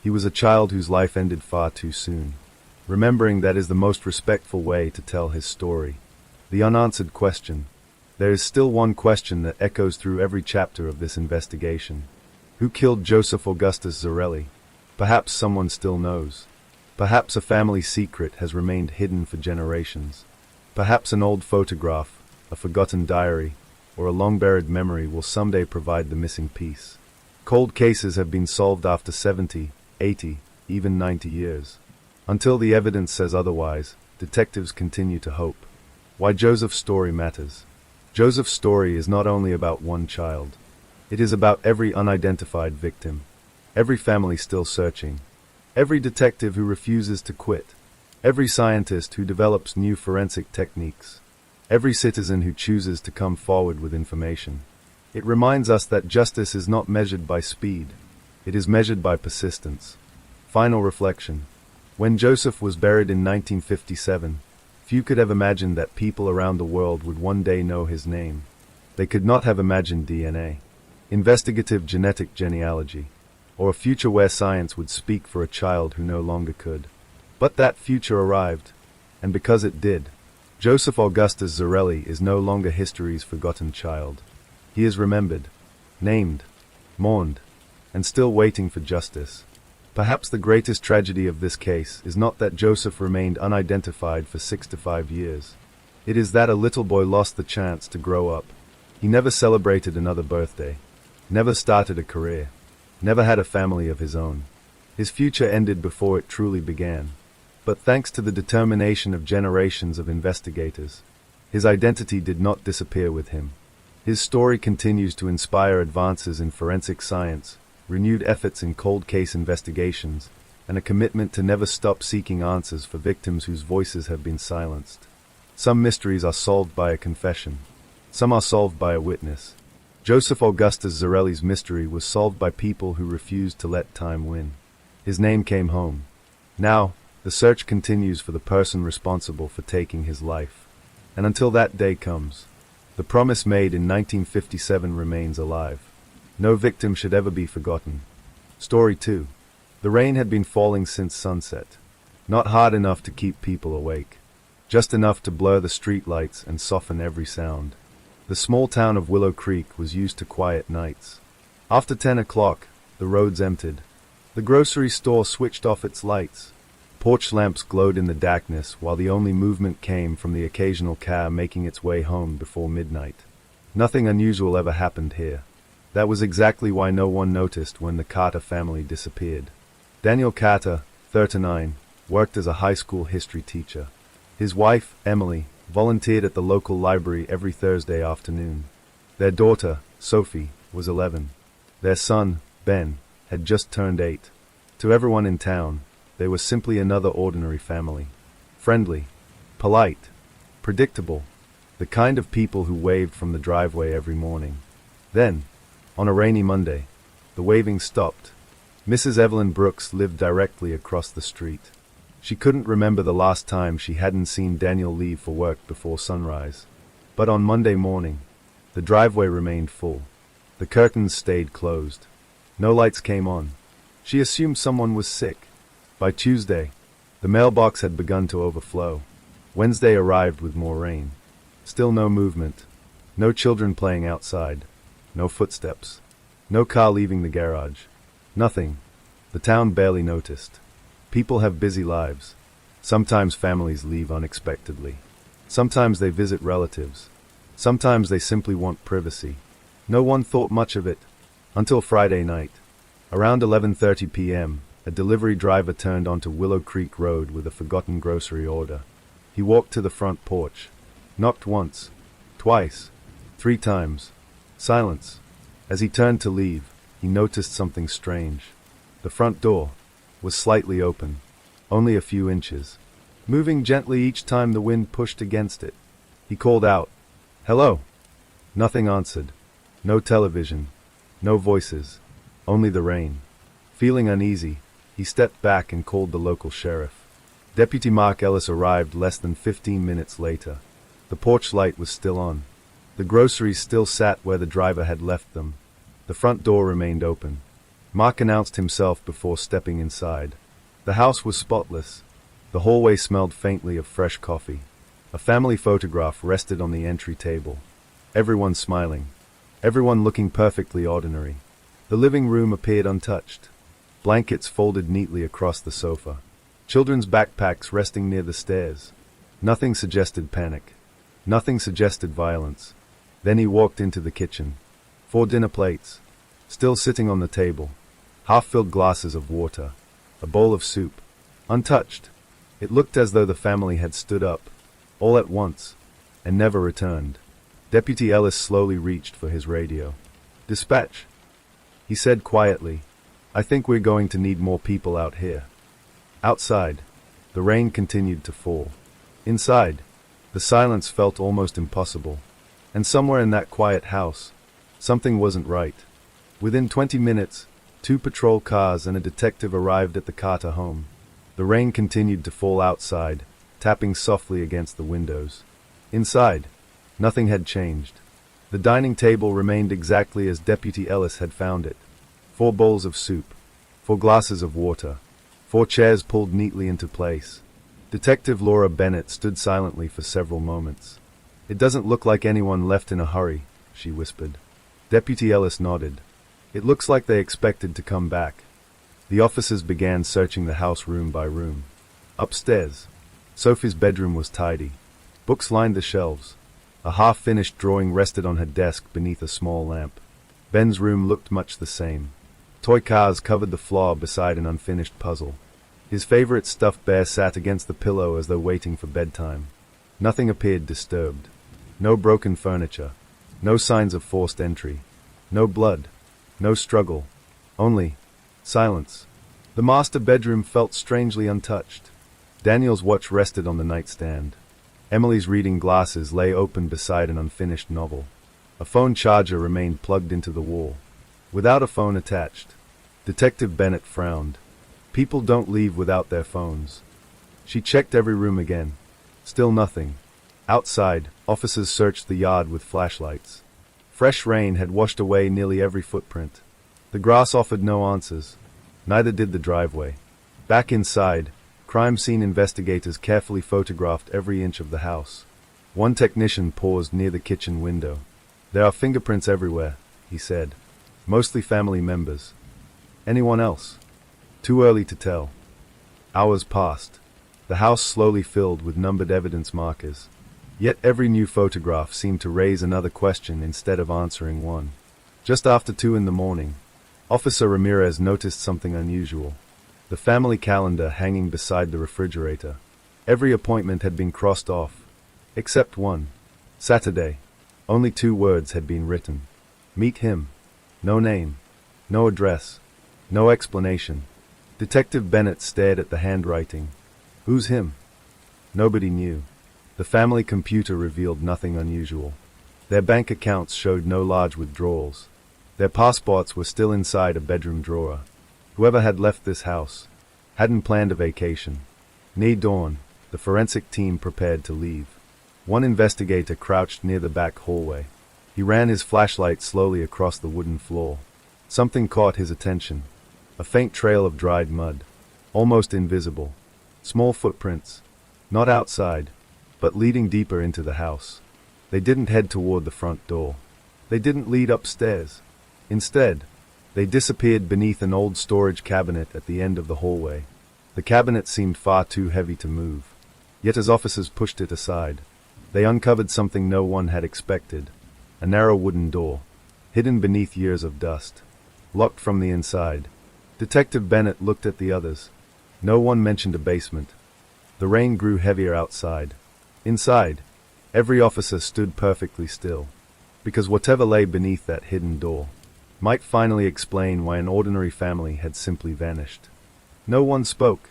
He was a child whose life ended far too soon. Remembering that is the most respectful way to tell his story. The unanswered question. There is still one question that echoes through every chapter of this investigation. Who killed Joseph Augustus Zarelli? Perhaps someone still knows. Perhaps a family secret has remained hidden for generations. Perhaps an old photograph, a forgotten diary, or a long-buried memory will someday provide the missing piece. Cold cases have been solved after 70, 80, even 90 years. Until the evidence says otherwise, detectives continue to hope. Why Joseph's story matters. Joseph's story is not only about one child. It is about every unidentified victim. Every family still searching. Every detective who refuses to quit. Every scientist who develops new forensic techniques. Every citizen who chooses to come forward with information. It reminds us that justice is not measured by speed. It is measured by persistence. Final reflection. When Joseph was buried in 1957, few could have imagined that people around the world would one day know his name. They could not have imagined DNA, investigative genetic genealogy, or a future where science would speak for a child who no longer could. But that future arrived, and because it did, Joseph Augustus Zarelli is no longer history's forgotten child. He is remembered, named, mourned, and still waiting for justice. Perhaps the greatest tragedy of this case is not that Joseph remained unidentified for 65 years. It is that a little boy lost the chance to grow up. He never celebrated another birthday, never started a career, never had a family of his own. His future ended before it truly began. But thanks to the determination of generations of investigators, his identity did not disappear with him. His story continues to inspire advances in forensic science, renewed efforts in cold case investigations, and a commitment to never stop seeking answers for victims whose voices have been silenced. Some mysteries are solved by a confession. Some are solved by a witness. Joseph Augustus Zarelli's mystery was solved by people who refused to let time win. His name came home. Now, the search continues for the person responsible for taking his life. And until that day comes, the promise made in 1957 remains alive. No victim should ever be forgotten. Story 2. The rain had been falling since sunset. Not hard enough to keep people awake. Just enough to blur the street lights and soften every sound. The small town of Willow Creek was used to quiet nights. After 10 o'clock, the roads emptied. The grocery store switched off its lights. Porch lamps glowed in the darkness while the only movement came from the occasional car making its way home before midnight. Nothing unusual ever happened here. That was exactly why no one noticed when the Carter family disappeared. Daniel Carter, 39, worked as a high school history teacher. His wife, Emily, volunteered at the local library every Thursday afternoon. Their daughter, Sophie, was 11. Their son, Ben, had just turned 8. To everyone in town, they were simply another ordinary family. Friendly, polite, predictable, the kind of people who waved from the driveway every morning. Then, on a rainy Monday, the waving stopped. Mrs. Evelyn Brooks lived directly across the street. She couldn't remember the last time she hadn't seen Daniel leave for work before sunrise. But on Monday morning, the driveway remained full. The curtains stayed closed. No lights came on. She assumed someone was sick. By Tuesday, the mailbox had begun to overflow. Wednesday arrived with more rain. Still no movement. No children playing outside. No footsteps. No car leaving the garage. Nothing. The town barely noticed. People have busy lives. Sometimes families leave unexpectedly. Sometimes they visit relatives. Sometimes they simply want privacy. No one thought much of it until Friday night. Around 11:30 p.m., a delivery driver turned onto Willow Creek Road with a forgotten grocery order. He walked to the front porch. Knocked once. Twice. 3 times. Silence. As he turned to leave, he noticed something strange. The front door was slightly open, only a few inches, moving gently each time the wind pushed against it. He called out, "Hello." Nothing answered. No television. No voices. Only the rain. Feeling uneasy, he stepped back and called the local sheriff. Deputy Mark Ellis arrived less than 15 minutes later. The porch light was still on. The groceries still sat where the driver had left them. The front door remained open. Mark announced himself before stepping inside. The house was spotless. The hallway smelled faintly of fresh coffee. A family photograph rested on the entry table. Everyone smiling. Everyone looking perfectly ordinary. The living room appeared untouched. Blankets folded neatly across the sofa. Children's backpacks resting near the stairs. Nothing suggested panic. Nothing suggested violence. Then he walked into the kitchen. 4 dinner plates, still sitting on the table. Half-filled glasses of water. A bowl of soup. Untouched. It looked as though the family had stood up, all at once, and never returned. Deputy Ellis slowly reached for his radio. "Dispatch," he said quietly. "I think we're going to need more people out here." Outside, the rain continued to fall. Inside, the silence felt almost impossible. And somewhere in that quiet house, something wasn't right. Within 20 minutes, 2 patrol cars and a detective arrived at the Carter home. The rain continued to fall outside, tapping softly against the windows. Inside, nothing had changed. The dining table remained exactly as Deputy Ellis had found it. 4 bowls of soup, 4 glasses of water, 4 chairs pulled neatly into place. Detective Laura Bennett stood silently for several moments. "It doesn't look like anyone left in a hurry," she whispered. Deputy Ellis nodded. "It looks like they expected to come back." The officers began searching the house room by room. Upstairs, Sophie's bedroom was tidy. Books lined the shelves. A half-finished drawing rested on her desk beneath a small lamp. Ben's room looked much the same. Toy cars covered the floor beside an unfinished puzzle. His favorite stuffed bear sat against the pillow as though waiting for bedtime. Nothing appeared disturbed. No broken furniture. No signs of forced entry. No blood. No struggle. Only silence. The master bedroom felt strangely untouched. Daniel's watch rested on the nightstand. Emily's reading glasses lay open beside an unfinished novel. A phone charger remained plugged into the wall, without a phone attached. Detective Bennett frowned. People don't leave without their phones. She checked every room again. Still nothing. Outside, officers searched the yard with flashlights. Fresh rain had washed away nearly every footprint. The grass offered no answers. Neither did the driveway. Back inside, crime scene investigators carefully photographed every inch of the house. One technician paused near the kitchen window. "There are fingerprints everywhere," he said. "Mostly family members. Anyone else?" Too early to tell. Hours passed. The house slowly filled with numbered evidence markers. Yet every new photograph seemed to raise another question instead of answering one. Just after 2 in the morning, Officer Ramirez noticed something unusual. The family calendar hanging beside the refrigerator. Every appointment had been crossed off, except one. Saturday. Only 2 words had been written. Meet him. No name. No address. No explanation. Detective Bennett stared at the handwriting. Who's him? Nobody knew. The family computer revealed nothing unusual. Their bank accounts showed no large withdrawals. Their passports were still inside a bedroom drawer. Whoever had left this house hadn't planned a vacation. Near dawn, the forensic team prepared to leave. One investigator crouched near the back hallway. He ran his flashlight slowly across the wooden floor. Something caught his attention. A faint trail of dried mud, almost invisible. Small footprints, not outside, but leading deeper into the house. They didn't head toward the front door. They didn't lead upstairs. Instead, they disappeared beneath an old storage cabinet at the end of the hallway. The cabinet seemed far too heavy to move. Yet as officers pushed it aside, they uncovered something no one had expected. A narrow wooden door, hidden beneath years of dust. Locked from the inside. Detective Bennett looked at the others. No one mentioned a basement. The rain grew heavier outside. Inside, every officer stood perfectly still, because whatever lay beneath that hidden door might finally explain why an ordinary family had simply vanished. No one spoke.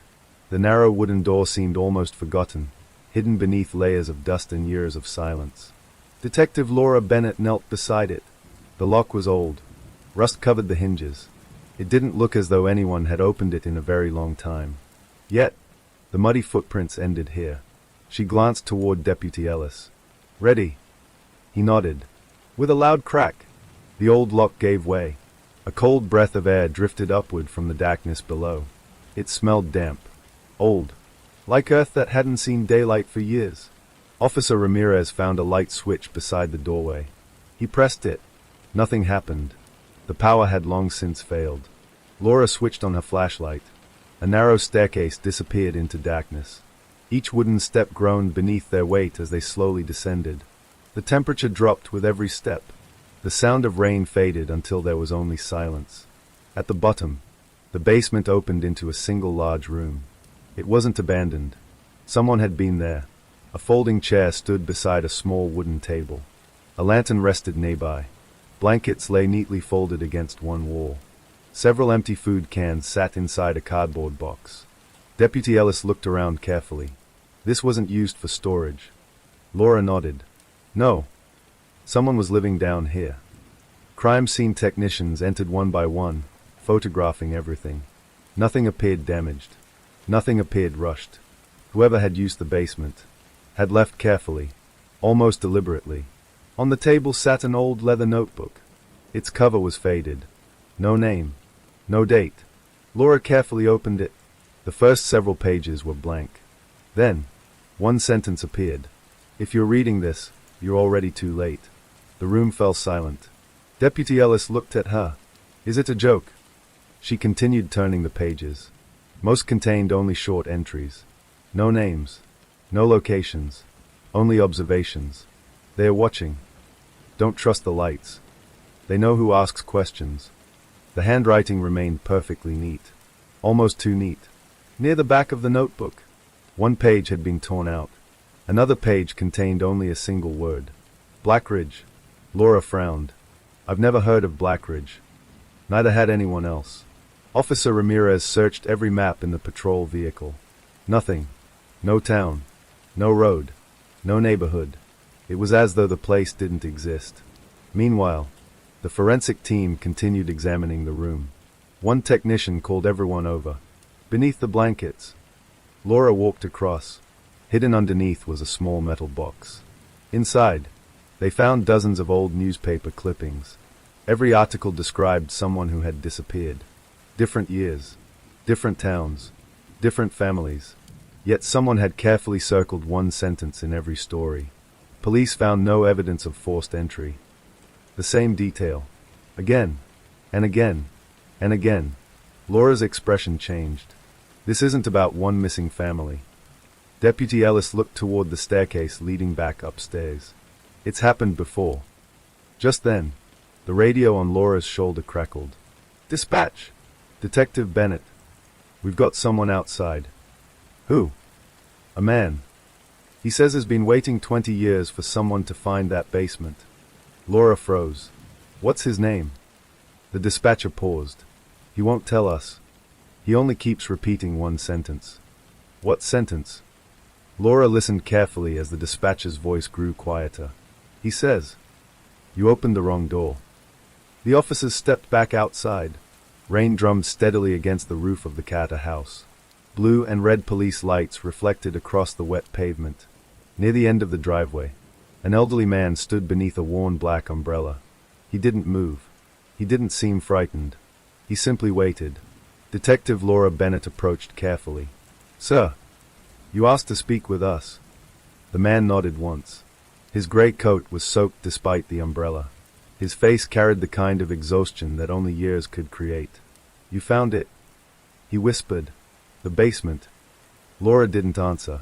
The narrow wooden door seemed almost forgotten, hidden beneath layers of dust and years of silence. Detective Laura Bennett knelt beside it. The lock was old. Rust covered the hinges. It didn't look as though anyone had opened it in a very long time. Yet, the muddy footprints ended here. She glanced toward Deputy Ellis. "Ready?" He nodded. With a loud crack, the old lock gave way. A cold breath of air drifted upward from the darkness below. It smelled damp, old, like earth that hadn't seen daylight for years. Officer Ramirez found a light switch beside the doorway. He pressed it. Nothing happened. The power had long since failed. Laura switched on her flashlight. A narrow staircase disappeared into darkness. Each wooden step groaned beneath their weight as they slowly descended. The temperature dropped with every step. The sound of rain faded until there was only silence. At the bottom, the basement opened into a single large room. It wasn't abandoned. Someone had been there. A folding chair stood beside a small wooden table. A lantern rested nearby. Blankets lay neatly folded against one wall. Several empty food cans sat inside a cardboard box. Deputy Ellis looked around carefully. This wasn't used for storage. Laura nodded. No. Someone was living down here. Crime scene technicians entered one by one, photographing everything. Nothing appeared damaged. Nothing appeared rushed. Whoever had used the basement had left carefully, almost deliberately. On the table sat an old leather notebook. Its cover was faded. No name. No date. Laura carefully opened it. The first several pages were blank. Then, one sentence appeared. "If you're reading this, you're already too late." The room fell silent. Deputy Ellis looked at her. "Is it a joke?" She continued turning the pages. Most contained only short entries. No names. No locations. Only observations. "They are watching. Don't trust the lights. They know who asks questions." The handwriting remained perfectly neat. Almost too neat. Near the back of the notebook, one page had been torn out. Another page contained only a single word. "Blackridge." Laura frowned. "I've never heard of Blackridge." Neither had anyone else. Officer Ramirez searched every map in the patrol vehicle. Nothing. No town. No road. No neighborhood. It was as though the place didn't exist. Meanwhile, the forensic team continued examining the room. One technician called everyone over. Beneath the blankets, Laura walked across. Hidden underneath was a small metal box. Inside, they found dozens of old newspaper clippings. Every article described someone who had disappeared. Different years, different towns, different families. Yet someone had carefully circled one sentence in every story. Police found no evidence of forced entry. The same detail. Again, and again, and again. Laura's expression changed. This isn't about one missing family. Deputy Ellis looked toward the staircase leading back upstairs. It's happened before. Just then, the radio on Laura's shoulder crackled. "Dispatch! Detective Bennett. We've got someone outside." "Who?" "A man. He says he's been waiting 20 years for someone to find that basement." Laura froze. "What's his name?" The dispatcher paused. "He won't tell us. He only keeps repeating one sentence." "What sentence?" Laura listened carefully as the dispatcher's voice grew quieter. "He says, you opened the wrong door." The officers stepped back outside. Rain drummed steadily against the roof of the Carter house. Blue and red police lights reflected across the wet pavement. Near the end of the driveway, an elderly man stood beneath a worn black umbrella. He didn't move. He didn't seem frightened. He simply waited. Detective Laura Bennett approached carefully. "Sir, you asked to speak with us." The man nodded once. His gray coat was soaked despite the umbrella. His face carried the kind of exhaustion that only years could create. "You found it," he whispered. "The basement." Laura didn't answer.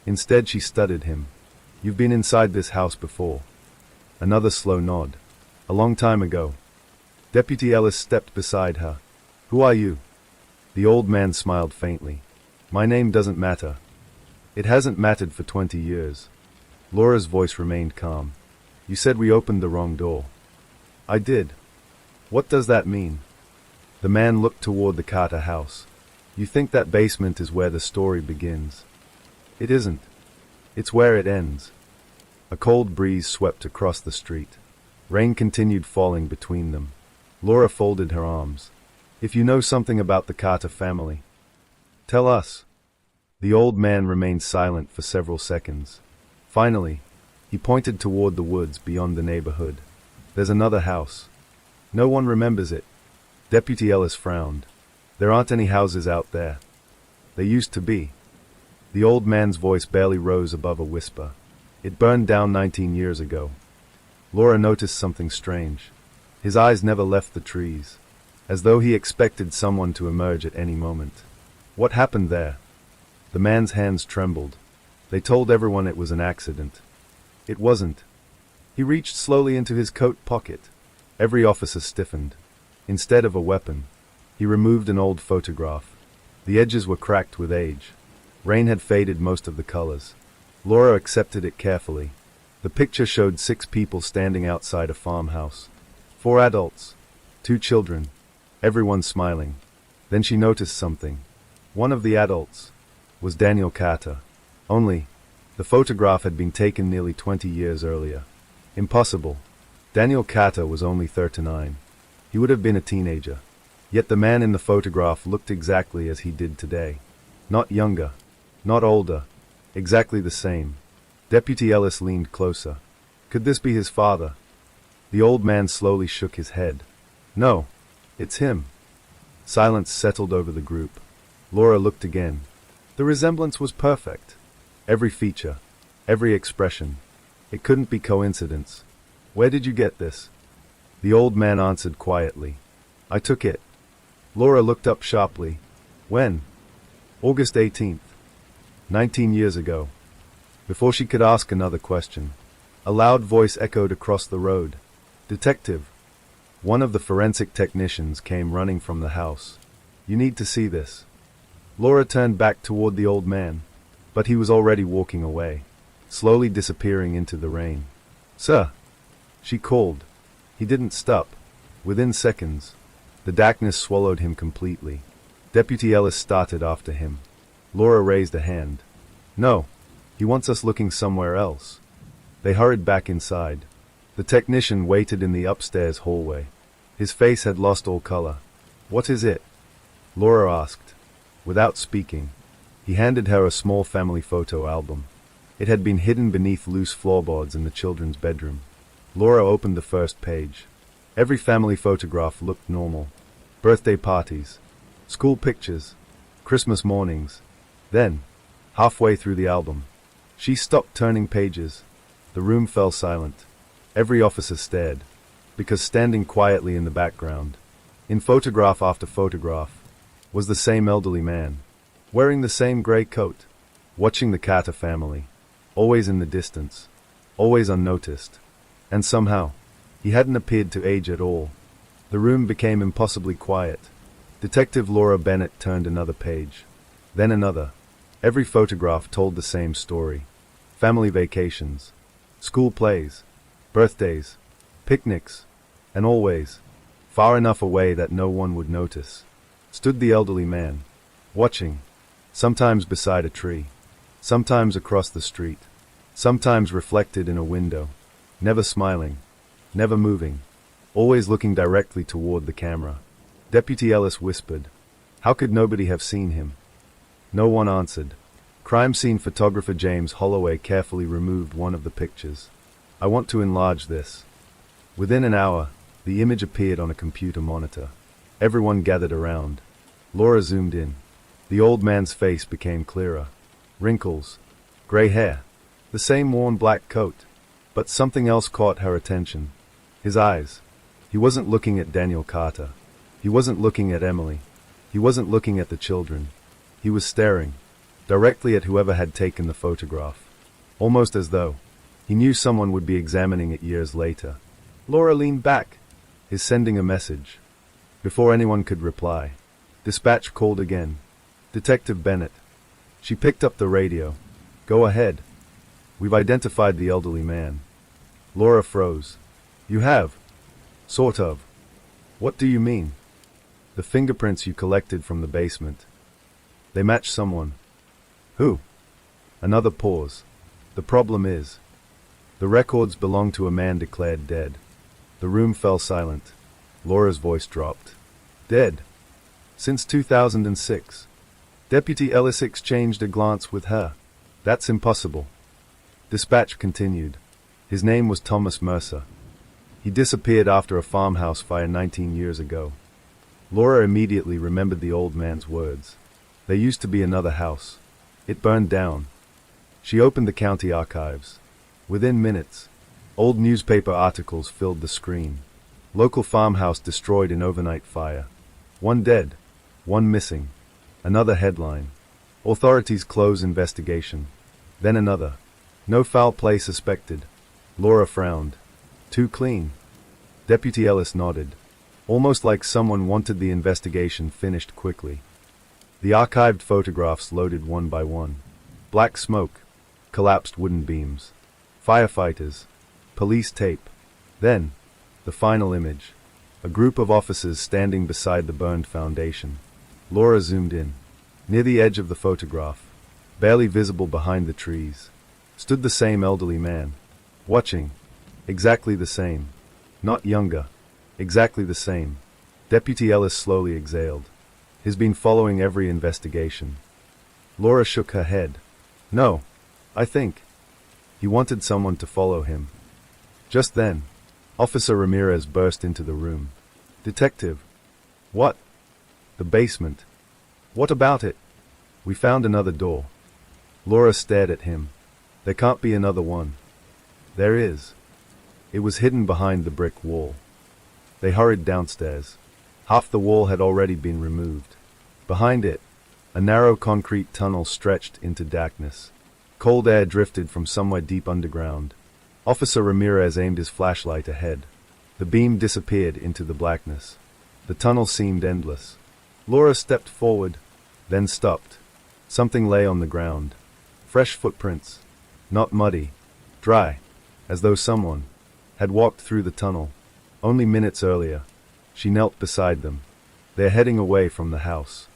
Instead, she studied him. "You've been inside this house before." Another slow nod. "A long time ago." Deputy Ellis stepped beside her. "Who are you?" The old man smiled faintly. "My name doesn't matter. It hasn't mattered for 20 years. Laura's voice remained calm. You said we opened the wrong door. I did. What does that mean? The man looked toward the Carter house. You think that basement is where the story begins. It isn't. It's where it ends. A cold breeze swept across the street. Rain continued falling between them. Laura folded her arms. If you know something about the Carter family, tell us. The old man remained silent for several seconds. Finally, he pointed toward the woods beyond the neighborhood. There's another house. No one remembers it. Deputy Ellis frowned. There aren't any houses out there. There used to be. The old man's voice barely rose above a whisper. It burned down 19 years ago. Laura noticed something strange. His eyes never left the trees, as though he expected someone to emerge at any moment. What happened there? The man's hands trembled. They told everyone it was an accident. It wasn't. He reached slowly into his coat pocket. Every officer stiffened. Instead of a weapon, he removed an old photograph. The edges were cracked with age. Rain had faded most of the colors. Laura accepted it carefully. The picture showed 6 people standing outside a farmhouse. 4 adults, 2 children, everyone smiling. Then she noticed something. One of the adults was Daniel Carter. Only, the photograph had been taken nearly 20 years earlier. Impossible. Daniel Carter was only 39. He would have been a teenager. Yet the man in the photograph looked exactly as he did today. Not younger, not older, exactly the same. Deputy Ellis leaned closer. Could this be his father? The old man slowly shook his head. No, it's him. Silence settled over the group. Laura looked again. The resemblance was perfect. Every feature, every expression. It couldn't be coincidence. Where did you get this? The old man answered quietly. I took it. Laura looked up sharply. When? August 18th. 19 years ago. Before she could ask another question, a loud voice echoed across the road. Detective. One of the forensic technicians came running from the house. You need to see this. Laura turned back toward the old man, but he was already walking away, slowly disappearing into the rain. Sir, she called. He didn't stop. Within seconds, the darkness swallowed him completely. Deputy Ellis started after him. Laura raised a hand. No, he wants us looking somewhere else. They hurried back inside. The technician waited in the upstairs hallway. His face had lost all color. What is it? Laura asked. Without speaking, he handed her a small family photo album. It had been hidden beneath loose floorboards in the children's bedroom. Laura opened the first page. Every family photograph looked normal. Birthday parties, school pictures, Christmas mornings. Then, halfway through the album, she stopped turning pages. The room fell silent. Every officer stared, because standing quietly in the background, in photograph after photograph, was the same elderly man, wearing the same gray coat, watching the Carter family, always in the distance, always unnoticed. And somehow, he hadn't appeared to age at all. The room became impossibly quiet. Detective Laura Bennett turned another page, then another. Every photograph told the same story. Family vacations, school plays, birthdays, picnics, and always, far enough away that no one would notice, stood the elderly man, watching, sometimes beside a tree, sometimes across the street, sometimes reflected in a window, never smiling, never moving, always looking directly toward the camera. Deputy Ellis whispered, "How could nobody have seen him?" No one answered. Crime scene photographer James Holloway carefully removed one of the pictures. "I want to enlarge this." Within an hour, the image appeared on a computer monitor. Everyone gathered around. Laura zoomed in. The old man's face became clearer. Wrinkles, gray hair, the same worn black coat. But something else caught her attention. His eyes. He wasn't looking at Daniel Carter. He wasn't looking at Emily. He wasn't looking at the children. He was staring, directly at whoever had taken the photograph. Almost as though he knew someone would be examining it years later. Laura leaned back, his sending a message. Before anyone could reply, dispatch called again. Detective Bennett. She picked up the radio. "Go ahead." We've identified the elderly man. Laura froze. You have? Sort of. What do you mean? The fingerprints you collected from the basement. They match someone. Who? Another pause. The problem is, the records belong to a man declared dead. The room fell silent. Laura's voice dropped. Dead. Since 2006. Deputy Ellis exchanged a glance with her. That's impossible. Dispatch continued. His name was Thomas Mercer. He disappeared after a farmhouse fire 19 years ago. Laura immediately remembered the old man's words. There used to be another house. It burned down. She opened the county archives. Within minutes, old newspaper articles filled the screen. Local farmhouse destroyed in overnight fire. One dead, one missing. Another headline. Authorities close investigation. Then another. No foul play suspected. Laura frowned. Too clean. Deputy Ellis nodded. Almost like someone wanted the investigation finished quickly. The archived photographs loaded one by one. Black smoke. Collapsed wooden beams. Firefighters. Police tape. Then, the final image. A group of officers standing beside the burned foundation. Laura zoomed in. Near the edge of the photograph, barely visible behind the trees, stood the same elderly man. Watching. Exactly the same. Not younger. Exactly the same. Deputy Ellis slowly exhaled. He's been following every investigation. Laura shook her head. No, I think. He wanted someone to follow him. Just then, Officer Ramirez burst into the room. Detective. What? The basement. What about it? We found another door. Laura stared at him. There can't be another one. There is. It was hidden behind the brick wall. They hurried downstairs. Half the wall had already been removed. Behind it, a narrow concrete tunnel stretched into darkness. Cold air drifted from somewhere deep underground. Officer Ramirez aimed his flashlight ahead. The beam disappeared into the blackness. The tunnel seemed endless. Laura stepped forward, then stopped. Something lay on the ground. Fresh footprints. Not muddy. Dry. As though someone had walked through the tunnel. Only minutes earlier. She knelt beside them. They're heading away from the house.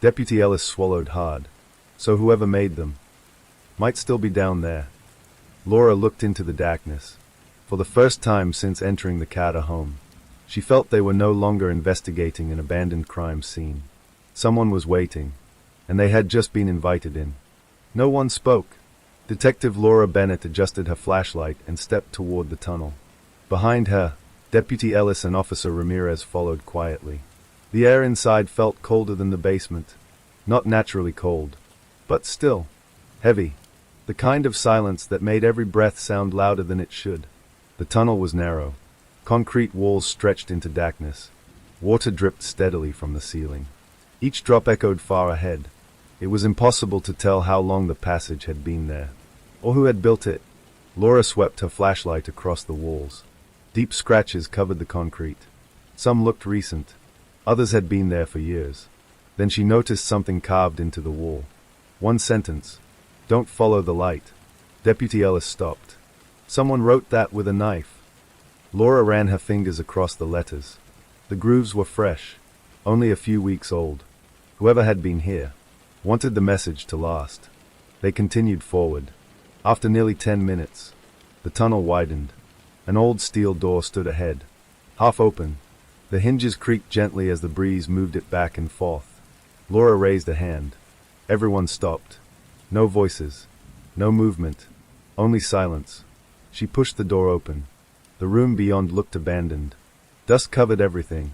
Deputy Ellis swallowed hard. So whoever made them might still be down there. Laura looked into the darkness. For the first time since entering the Carter home, she felt they were no longer investigating an abandoned crime scene. Someone was waiting, and they had just been invited in. No one spoke. Detective Laura Bennett adjusted her flashlight and stepped toward the tunnel. Behind her, Deputy Ellis and Officer Ramirez followed quietly. The air inside felt colder than the basement. Not naturally cold, but still heavy. The kind of silence that made every breath sound louder than it should. The tunnel was narrow. Concrete walls stretched into darkness. Water dripped steadily from the ceiling. Each drop echoed far ahead. It was impossible to tell how long the passage had been there, or who had built it. Laura swept her flashlight across the walls. Deep scratches covered the concrete. Some looked recent. Others had been there for years. Then she noticed something carved into the wall. One sentence. Don't follow the light. Deputy Ellis stopped. Someone wrote that with a knife. Laura ran her fingers across the letters. The grooves were fresh, only a few weeks old. Whoever had been here wanted the message to last. They continued forward. After nearly 10 minutes, the tunnel widened. An old steel door stood ahead, half open. The hinges creaked gently as the breeze moved it back and forth. Laura raised a hand. Everyone stopped. No voices, no movement, only silence. She pushed the door open. The room beyond looked abandoned. Dust covered everything.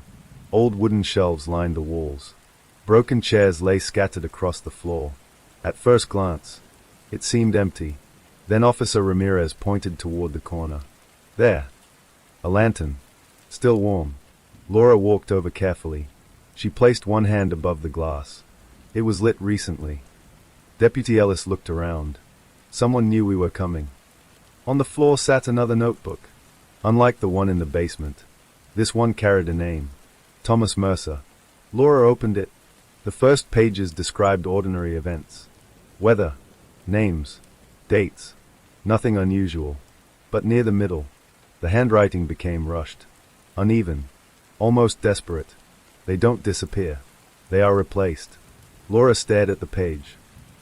Old wooden shelves lined the walls. Broken chairs lay scattered across the floor. At first glance, it seemed empty. Then Officer Ramirez pointed toward the corner. There. A lantern. Still warm. Laura walked over carefully. She placed one hand above the glass. It was lit recently. Deputy Ellis looked around. Someone knew we were coming. On the floor sat another notebook. Unlike the one in the basement, this one carried a name. Thomas Mercer. Laura opened it. The first pages described ordinary events. Weather. Names. Dates. Nothing unusual. But near the middle, the handwriting became rushed, uneven, almost desperate. They don't disappear. They are replaced. Laura stared at the page.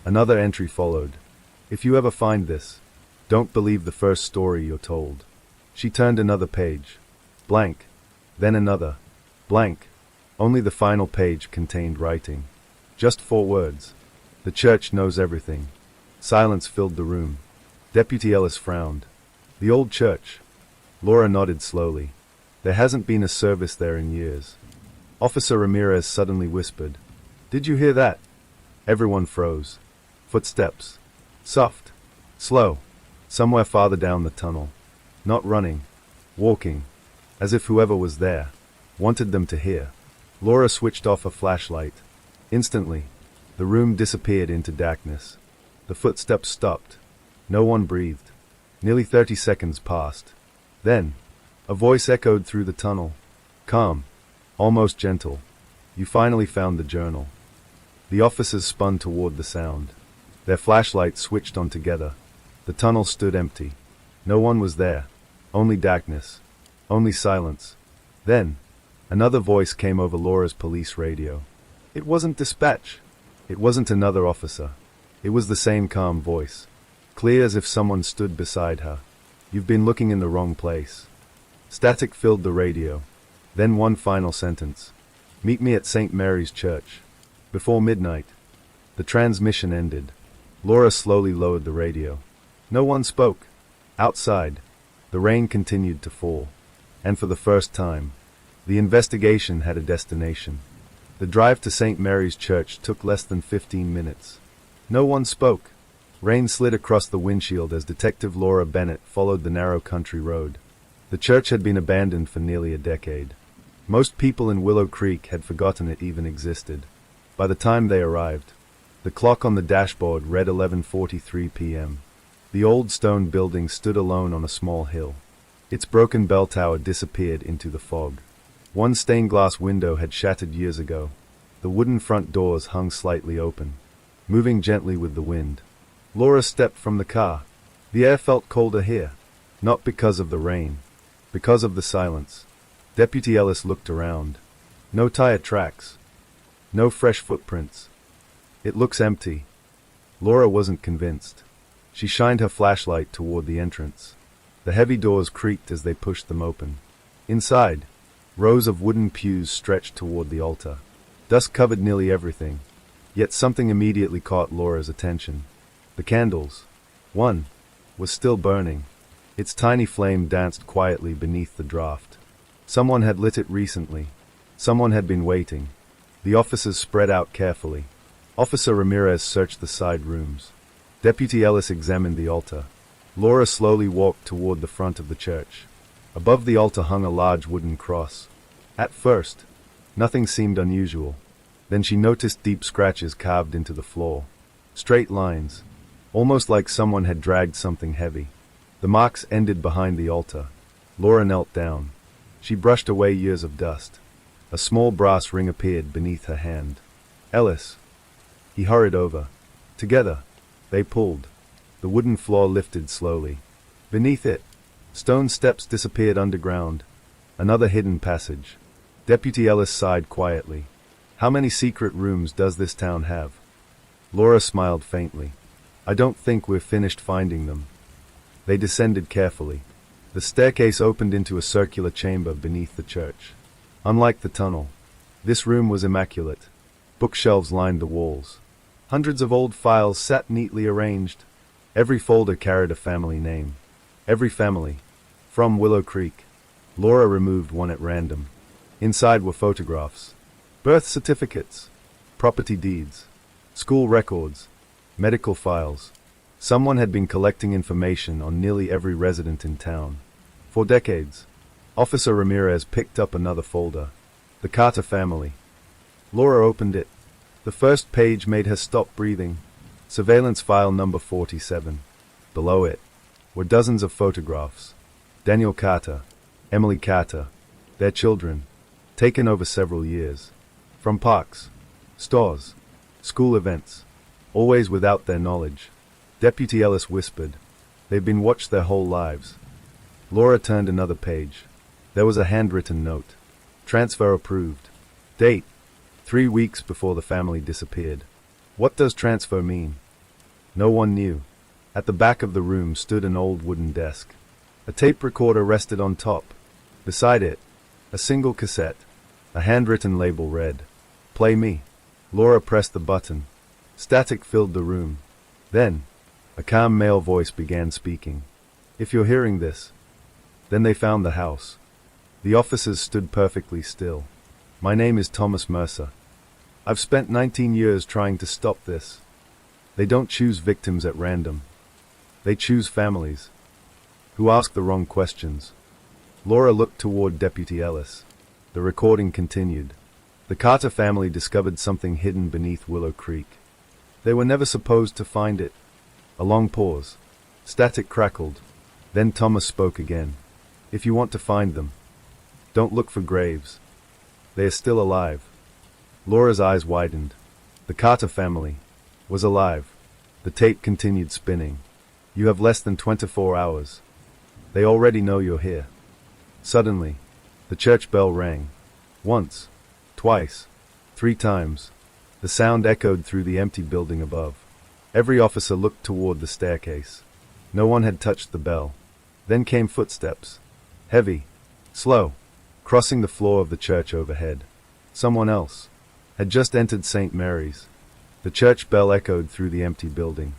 Another entry followed. If you ever find this, don't believe the first story you're told. She turned another page. Blank. Then another. Blank. Only the final page contained writing. Just 4 words. The church knows everything. Silence filled the room. Deputy Ellis frowned. The old church. Laura nodded slowly. There hasn't been a service there in years. Officer Ramirez suddenly whispered, "Did you hear that?" Everyone froze. Footsteps. Soft. Slow. Somewhere farther down the tunnel. Not running. Walking. As if whoever was there wanted them to hear. Laura switched off a flashlight. Instantly, the room disappeared into darkness. The footsteps stopped. No one breathed. Nearly 30 seconds passed. Then, a voice echoed through the tunnel. Calm. Almost gentle. "You finally found the journal." The officers spun toward the sound. Their flashlights switched on together. The tunnel stood empty. No one was there. Only darkness. Only silence. Then, another voice came over Laura's police radio. It wasn't dispatch. It wasn't another officer. It was the same calm voice. Clear as if someone stood beside her. "You've been looking in the wrong place." Static filled the radio. Then one final sentence. "Meet me at St. Mary's Church. Before midnight." The transmission ended. Laura slowly lowered the radio. No one spoke. Outside, the rain continued to fall. And for the first time, the investigation had a destination. The drive to St. Mary's Church took less than 15 minutes. No one spoke. Rain slid across the windshield as Detective Laura Bennett followed the narrow country road. The church had been abandoned for nearly a decade. Most people in Willow Creek had forgotten it even existed. By the time they arrived, the clock on the dashboard read 11:43 p.m. The old stone building stood alone on a small hill. Its broken bell tower disappeared into the fog. One stained glass window had shattered years ago. The wooden front doors hung slightly open, moving gently with the wind. Laura stepped from the car. The air felt colder here, not because of the rain, because of the silence. Deputy Ellis looked around. No tire tracks. No fresh footprints. "It looks empty." Laura wasn't convinced. She shined her flashlight toward the entrance. The heavy doors creaked as they pushed them open. Inside, rows of wooden pews stretched toward the altar. Dust covered nearly everything. Yet something immediately caught Laura's attention. The candles. One was still burning. Its tiny flame danced quietly beneath the draft. Someone had lit it recently. Someone had been waiting. The officers spread out carefully. Officer Ramirez searched the side rooms. Deputy Ellis examined the altar. Laura slowly walked toward the front of the church. Above the altar hung a large wooden cross. At first, nothing seemed unusual. Then she noticed deep scratches carved into the floor. Straight lines, almost like someone had dragged something heavy. The marks ended behind the altar. Laura knelt down. She brushed away years of dust. A small brass ring appeared beneath her hand. "Ellis." He hurried over. Together, they pulled. The wooden floor lifted slowly. Beneath it, stone steps disappeared underground. Another hidden passage. Deputy Ellis sighed quietly. "How many secret rooms does this town have?" Laura smiled faintly. "I don't think we're finished finding them." They descended carefully. The staircase opened into a circular chamber beneath the church. Unlike the tunnel, this room was immaculate. Bookshelves lined the walls. Hundreds of old files sat neatly arranged. Every folder carried a family name. Every family. From Willow Creek. Laura removed one at random. Inside were photographs. Birth certificates. Property deeds. School records. Medical files. Someone had been collecting information on nearly every resident in town. For decades. Officer Ramirez picked up another folder. The Carter family. Laura opened it. The first page made her stop breathing. Surveillance file number 47. Below it were dozens of photographs. Daniel Carter, Emily Carter, their children, taken over several years. From parks, stores, school events, always without their knowledge. Deputy Ellis whispered, They've been watched their whole lives. Laura turned another page. There was a handwritten note. Transfer approved. Date: 3 weeks before the family disappeared. What does transfer mean? No one knew. At the back of the room stood an old wooden desk. A tape recorder rested on top. Beside it, a single cassette. A handwritten label read, "Play me." Laura pressed the button. Static filled the room. Then, a calm male voice began speaking. "If you're hearing this." Then they found the house. The officers stood perfectly still. "My name is Thomas Mercer. I've spent 19 years trying to stop this." They don't choose victims at random. They choose families who ask the wrong questions. Laura looked toward Deputy Ellis. The recording continued. The Carter family discovered something hidden beneath Willow Creek. They were never supposed to find it. A long pause. Static crackled. Then Thomas spoke again. "If you want to find them, don't look for graves. They are still alive." Laura's eyes widened. The Carter family was alive. The tape continued spinning. "You have less than 24 hours. They already know you're here." Suddenly, the church bell rang. Once, twice, 3 times. The sound echoed through the empty building above. Every officer looked toward the staircase. No one had touched the bell. Then came footsteps. Heavy, slow, crossing the floor of the church overhead. Someone else had just entered St. Mary's. The church bell echoed through the empty building.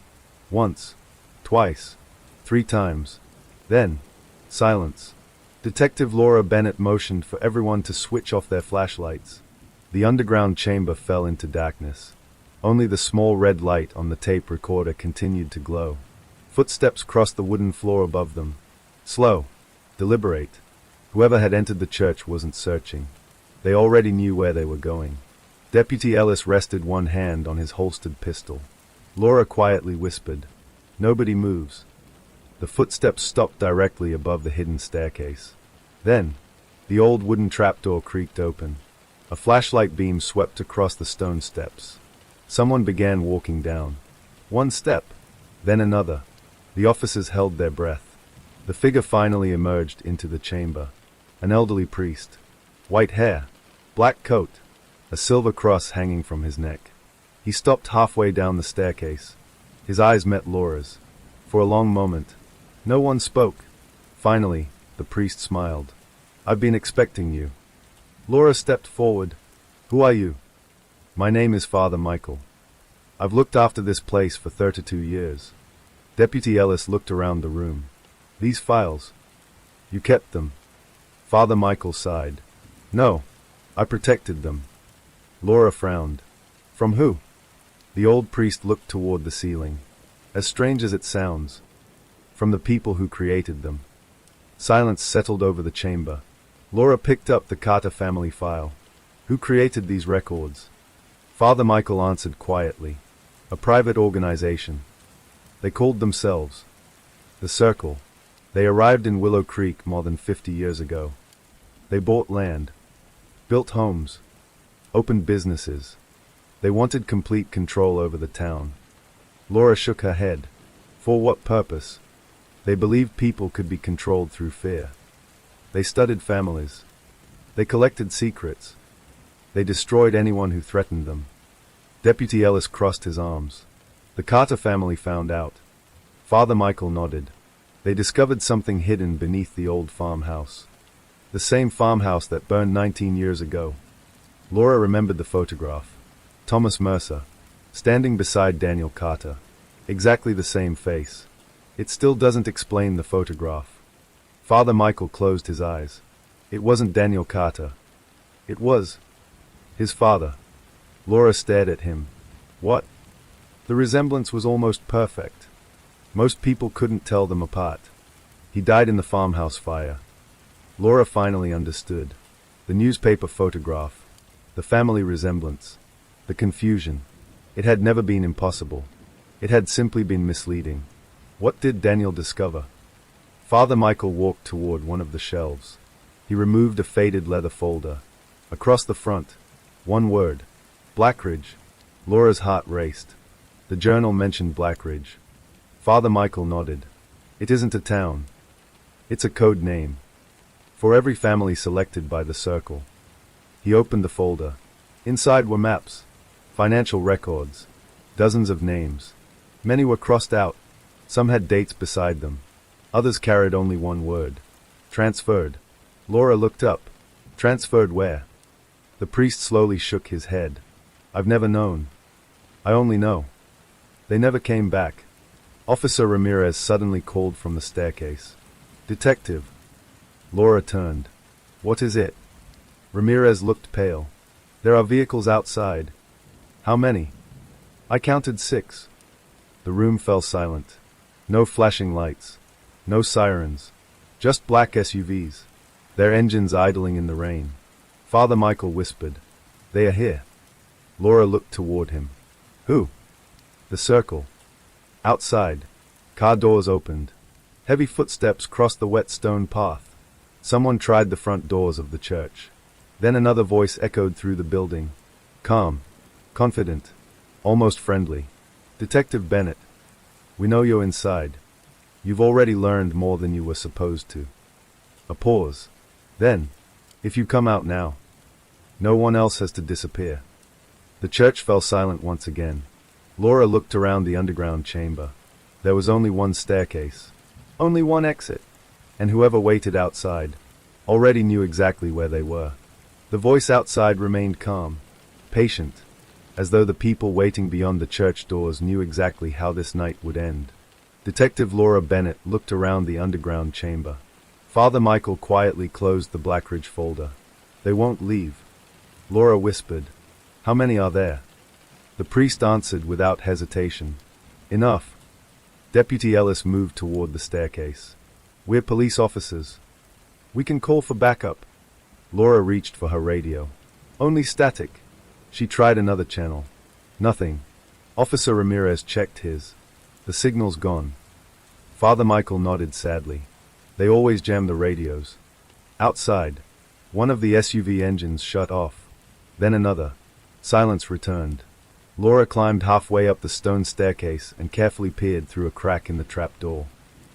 Once, twice, 3 times. Then, silence. Detective Laura Bennett motioned for everyone to switch off their flashlights. The underground chamber fell into darkness. Only the small red light on the tape recorder continued to glow. Footsteps crossed the wooden floor above them. Slow, deliberate. Whoever had entered the church wasn't searching. They already knew where they were going. Deputy Ellis rested one hand on his holstered pistol. Laura quietly whispered, "Nobody moves." The footsteps stopped directly above the hidden staircase. Then, the old wooden trapdoor creaked open. A flashlight beam swept across the stone steps. Someone began walking down. One step, then another. The officers held their breath. The figure finally emerged into the chamber. An elderly priest. White hair, black coat, a silver cross hanging from his neck. He stopped halfway down the staircase. His eyes met Laura's. For a long moment, no one spoke. Finally, the priest smiled. "I've been expecting you." Laura stepped forward. "Who are you?" "My name is Father Michael. I've looked after this place for 32 years. Deputy Ellis looked around the room. "These files, you kept them?" Father Michael sighed. "No, I protected them." Laura frowned. "From who?" The old priest looked toward the ceiling. "As strange as it sounds, from the people who created them." Silence settled over the chamber. Laura picked up the Carter family file. "Who created these records?" Father Michael answered quietly. "A private organization. They called themselves the Circle. They arrived in Willow Creek more than 50 years ago. They bought land, built homes, opened businesses. They wanted complete control over the town." Laura shook her head. "For what purpose?" "They believed people could be controlled through fear. They studied families. They collected secrets. They destroyed anyone who threatened them." Deputy Ellis crossed his arms. "The Carter family found out." Father Michael nodded. "They discovered something hidden beneath the old farmhouse. The same farmhouse that burned 19 years ago." Laura remembered the photograph. Thomas Mercer, standing beside Daniel Carter. Exactly the same face. It still doesn't explain the photograph. Father Michael closed his eyes. It wasn't Daniel Carter. It was his father. Laura stared at him. What? The resemblance was almost perfect. Most people couldn't tell them apart. He died in the farmhouse fire. Laura finally understood. The newspaper photograph. The family resemblance. The confusion. It had never been impossible. It had simply been misleading. What did Daniel discover? Father Michael walked toward one of the shelves. He removed a faded leather folder. Across the front, one word. Blackridge. Laura's heart raced. The journal mentioned Blackridge. Father Michael nodded. It isn't a town. It's a code name. For every family selected by the circle. He opened the folder. Inside were maps, financial records, dozens of names. Many were crossed out. Some had dates beside them. Others carried only one word. Transferred. Laura looked up. Transferred where? The priest slowly shook his head. I've never known. I only know. They never came back. Officer Ramirez suddenly called from the staircase. Detective. Laura turned. What is it? Ramirez looked pale. There are vehicles outside. How many? I counted 6. The room fell silent. No flashing lights. No sirens. Just black SUVs. Their engines idling in the rain. Father Michael whispered. They are here. Laura looked toward him. Who? The circle. Outside. Car doors opened. Heavy footsteps crossed the wet stone path. Someone tried the front doors of the church. Then another voice echoed through the building. Calm. Confident. Almost friendly. Detective Bennett. We know you're inside. You've already learned more than you were supposed to. A pause. Then, if you come out now, no one else has to disappear. The church fell silent once again. Laura looked around the underground chamber. There was only one staircase. Only one exit. And whoever waited outside already knew exactly where they were. The voice outside remained calm, patient, as though the people waiting beyond the church doors knew exactly how this night would end. Detective Laura Bennett looked around the underground chamber. Father Michael quietly closed the Blackridge folder. They won't leave. Laura whispered. How many are there? The priest answered without hesitation. Enough. Deputy Ellis moved toward the staircase. We're police officers. We can call for backup. Laura reached for her radio. Only static. She tried another channel. Nothing. Officer Ramirez checked his. The signal's gone. Father Michael nodded sadly. They always jam the radios. Outside, one of the SUV engines shut off. Then another. Silence returned. Laura climbed halfway up the stone staircase and carefully peered through a crack in the trapdoor.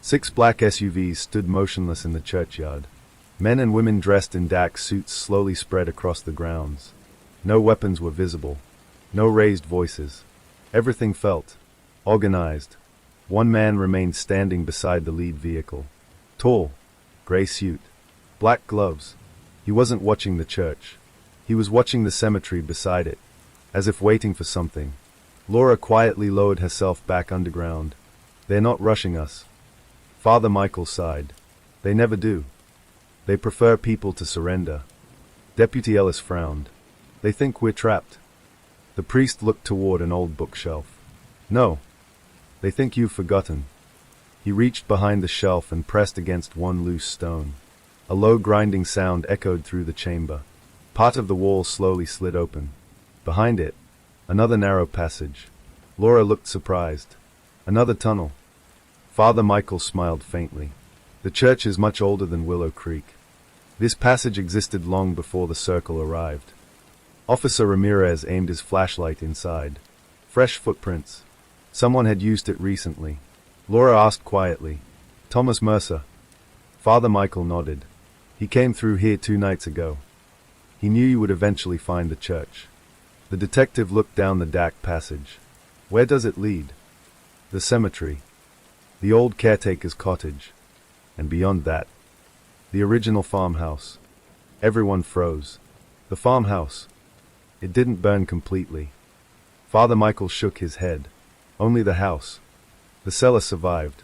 6 black SUVs stood motionless in the churchyard. Men and women dressed in dark suits slowly spread across the grounds. No weapons were visible. No raised voices. Everything felt organized. One man remained standing beside the lead vehicle. Tall, gray suit, black gloves. He wasn't watching the church. He was watching the cemetery beside it, as if waiting for something. Laura quietly lowered herself back underground. They're not rushing us. Father Michael sighed. They never do. They prefer people to surrender. Deputy Ellis frowned. They think we're trapped. The priest looked toward an old bookshelf. No. They think you've forgotten. He reached behind the shelf and pressed against one loose stone. A low grinding sound echoed through the chamber. Part of the wall slowly slid open. Behind it, another narrow passage. Laura looked surprised. Another tunnel. Father Michael smiled faintly. The church is much older than Willow Creek. This passage existed long before the circle arrived. Officer Ramirez aimed his flashlight inside. Fresh footprints. Someone had used it recently. Laura asked quietly, Thomas Mercer. Father Michael nodded. He came through here 2 nights ago. He knew you would eventually find the church. The detective looked down the dark passage. Where does it lead? The cemetery. The old caretaker's cottage. And beyond that, the original farmhouse. Everyone froze. The farmhouse. It didn't burn completely. Father Michael shook his head. Only the house. The cellar survived.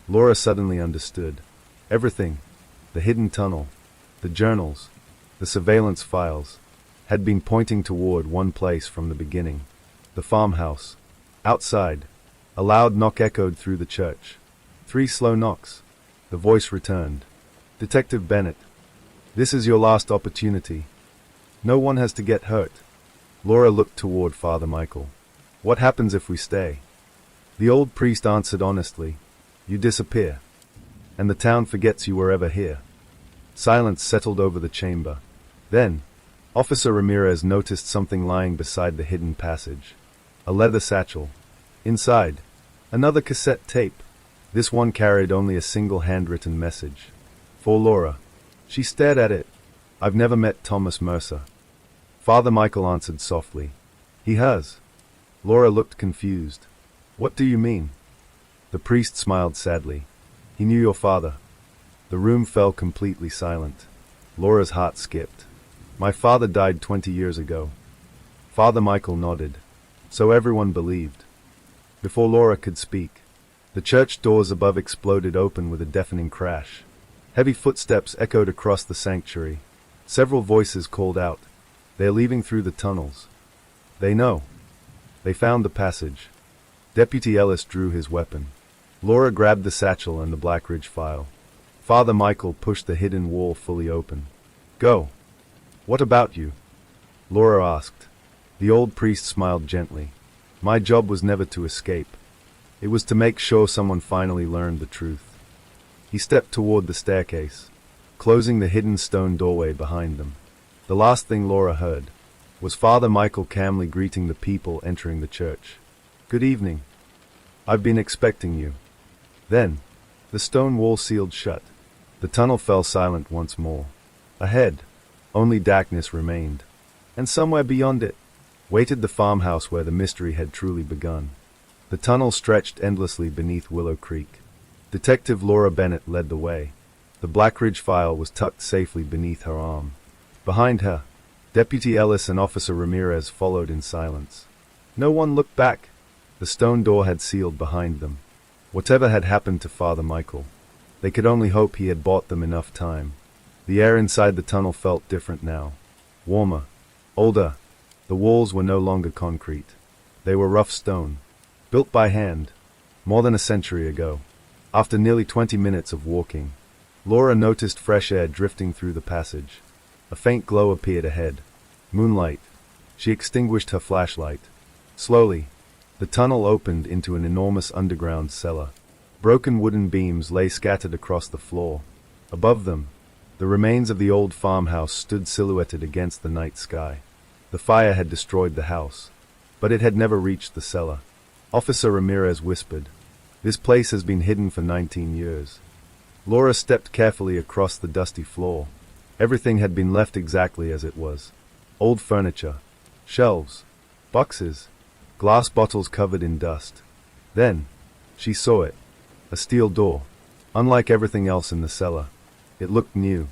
Laura suddenly understood. Everything, the hidden tunnel, the journals, the surveillance files, had been pointing toward one place from the beginning. The farmhouse. Outside, a loud knock echoed through the church. 3 slow knocks. The voice returned. Detective Bennett, this is your last opportunity. No one has to get hurt. Laura looked toward Father Michael. What happens if we stay? The old priest answered honestly. You disappear. And the town forgets you were ever here. Silence settled over the chamber. Then, Officer Ramirez noticed something lying beside the hidden passage. A leather satchel. Inside, another cassette tape. This one carried only a single handwritten message. For Laura. She stared at it. I've never met Thomas Mercer. Father Michael answered softly. He has. Laura looked confused. What do you mean? The priest smiled sadly. He knew your father. The room fell completely silent. Laura's heart skipped. My father died 20 years ago. Father Michael nodded. So everyone believed. Before Laura could speak, the church doors above exploded open with a deafening crash. Heavy footsteps echoed across the sanctuary. Several voices called out. They're leaving through the tunnels. They know. They found the passage. Deputy Ellis drew his weapon. Laura grabbed the satchel and the Blackridge file. Father Michael pushed the hidden wall fully open. Go. What about you? Laura asked. The old priest smiled gently. My job was never to escape. It was to make sure someone finally learned the truth. He stepped toward the staircase, closing the hidden stone doorway behind them. The last thing Laura heard was Father Michael calmly greeting the people entering the church. Good evening. I've been expecting you. Then, the stone wall sealed shut. The tunnel fell silent once more. Ahead, only darkness remained. And somewhere beyond it, waited the farmhouse where the mystery had truly begun. The tunnel stretched endlessly beneath Willow Creek. Detective Laura Bennett led the way. The Blackridge file was tucked safely beneath her arm. Behind her, Deputy Ellis and Officer Ramirez followed in silence. No one looked back. The stone door had sealed behind them. Whatever had happened to Father Michael, they could only hope he had bought them enough time. The air inside the tunnel felt different now. Warmer. Older. The walls were no longer concrete. They were rough stone, built by hand, more than a century ago. After nearly 20 minutes of walking, Laura noticed fresh air drifting through the passage. A faint glow appeared ahead. Moonlight. She extinguished her flashlight. Slowly, the tunnel opened into an enormous underground cellar. Broken wooden beams lay scattered across the floor. Above them, the remains of the old farmhouse stood silhouetted against the night sky. The fire had destroyed the house, but it had never reached the cellar. Officer Ramirez whispered, "This place has been hidden for 19 years. Laura stepped carefully across the dusty floor. Everything had been left exactly as it was. Old furniture, shelves, boxes, glass bottles covered in dust. Then, she saw it. A steel door. Unlike everything else in the cellar, it looked new.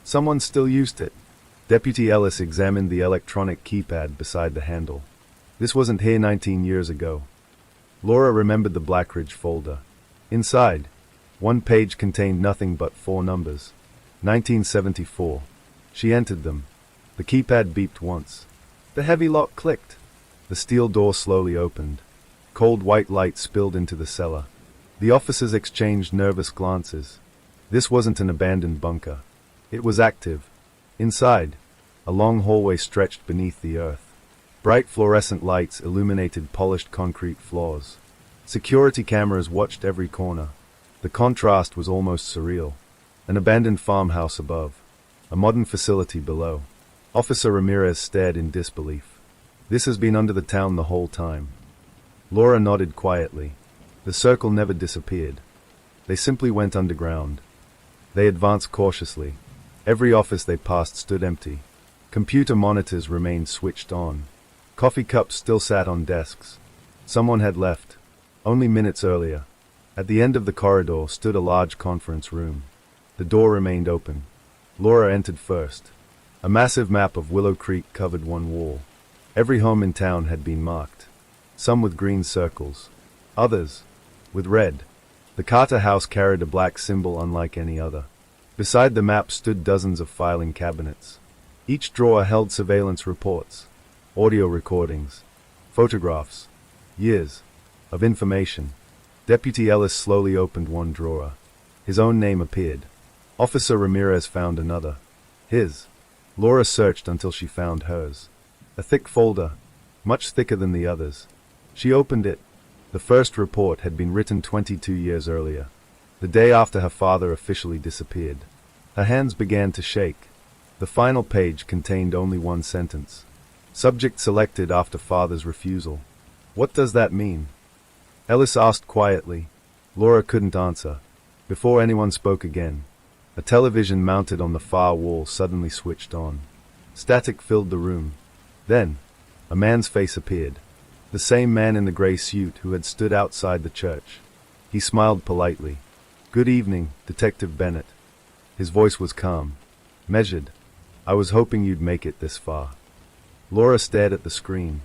Someone still used it. Deputy Ellis examined the electronic keypad beside the handle. This wasn't here 19 years ago. Laura remembered the Blackridge folder. Inside, one page contained nothing but 4 numbers. 1974. She entered them. The keypad beeped once. The heavy lock clicked. The steel door slowly opened. Cold white light spilled into the cellar. The officers exchanged nervous glances. This wasn't an abandoned bunker. It was active. Inside, a long hallway stretched beneath the earth. Bright fluorescent lights illuminated polished concrete floors. Security cameras watched every corner. The contrast was almost surreal. An abandoned farmhouse above. A modern facility below. Officer Ramirez stared in disbelief. This has been under the town the whole time. Laura nodded quietly. The circle never disappeared. They simply went underground. They advanced cautiously. Every office they passed stood empty. Computer monitors remained switched on. Coffee cups still sat on desks. Someone had left. Only minutes earlier. At the end of the corridor stood a large conference room. The door remained open. Laura entered first. A massive map of Willow Creek covered one wall. Every home in town had been marked. Some with green circles. Others with red. The Carter house carried a black symbol unlike any other. Beside the map stood dozens of filing cabinets. Each drawer held surveillance reports, audio recordings, photographs, years of information. Deputy Ellis slowly opened one drawer. His own name appeared. Officer Ramirez found another. His. Laura searched until she found hers. A thick folder, much thicker than the others. She opened it. The first report had been written 22 years earlier, the day after her father officially disappeared. Her hands began to shake. The final page contained only one sentence. Subject selected after father's refusal. What does that mean? Ellis asked quietly. Laura couldn't answer. Before anyone spoke again, a television mounted on the far wall suddenly switched on. Static filled the room. Then, a man's face appeared. The same man in the gray suit who had stood outside the church. He smiled politely. "Good evening, Detective Bennett." His voice was calm, measured. "I was hoping you'd make it this far." Laura stared at the screen.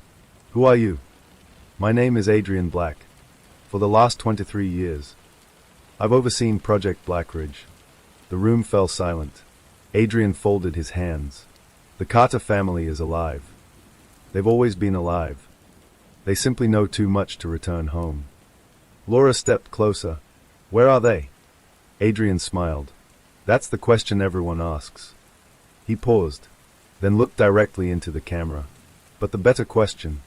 "Who are you?" "My name is Adrian Black. For the last 23 years, I've overseen Project Blackridge." The room fell silent. Adrian folded his hands. "The Carter family is alive. They've always been alive. They simply know too much to return home." Laura stepped closer. "Where are they?" Adrian smiled. "That's the question everyone asks." He paused, then looked directly into the camera. "But the better question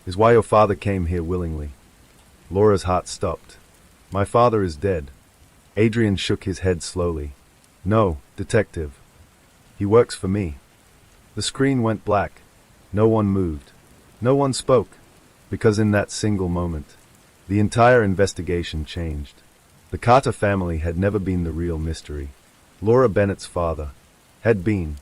is why your father came here willingly." Laura's heart stopped. "My father is dead." Adrian shook his head slowly. "No, Detective. He works for me." The screen went black. No one moved. No one spoke. Because in that single moment, the entire investigation changed. The Carter family had never been the real mystery. Laura Bennett's father had been.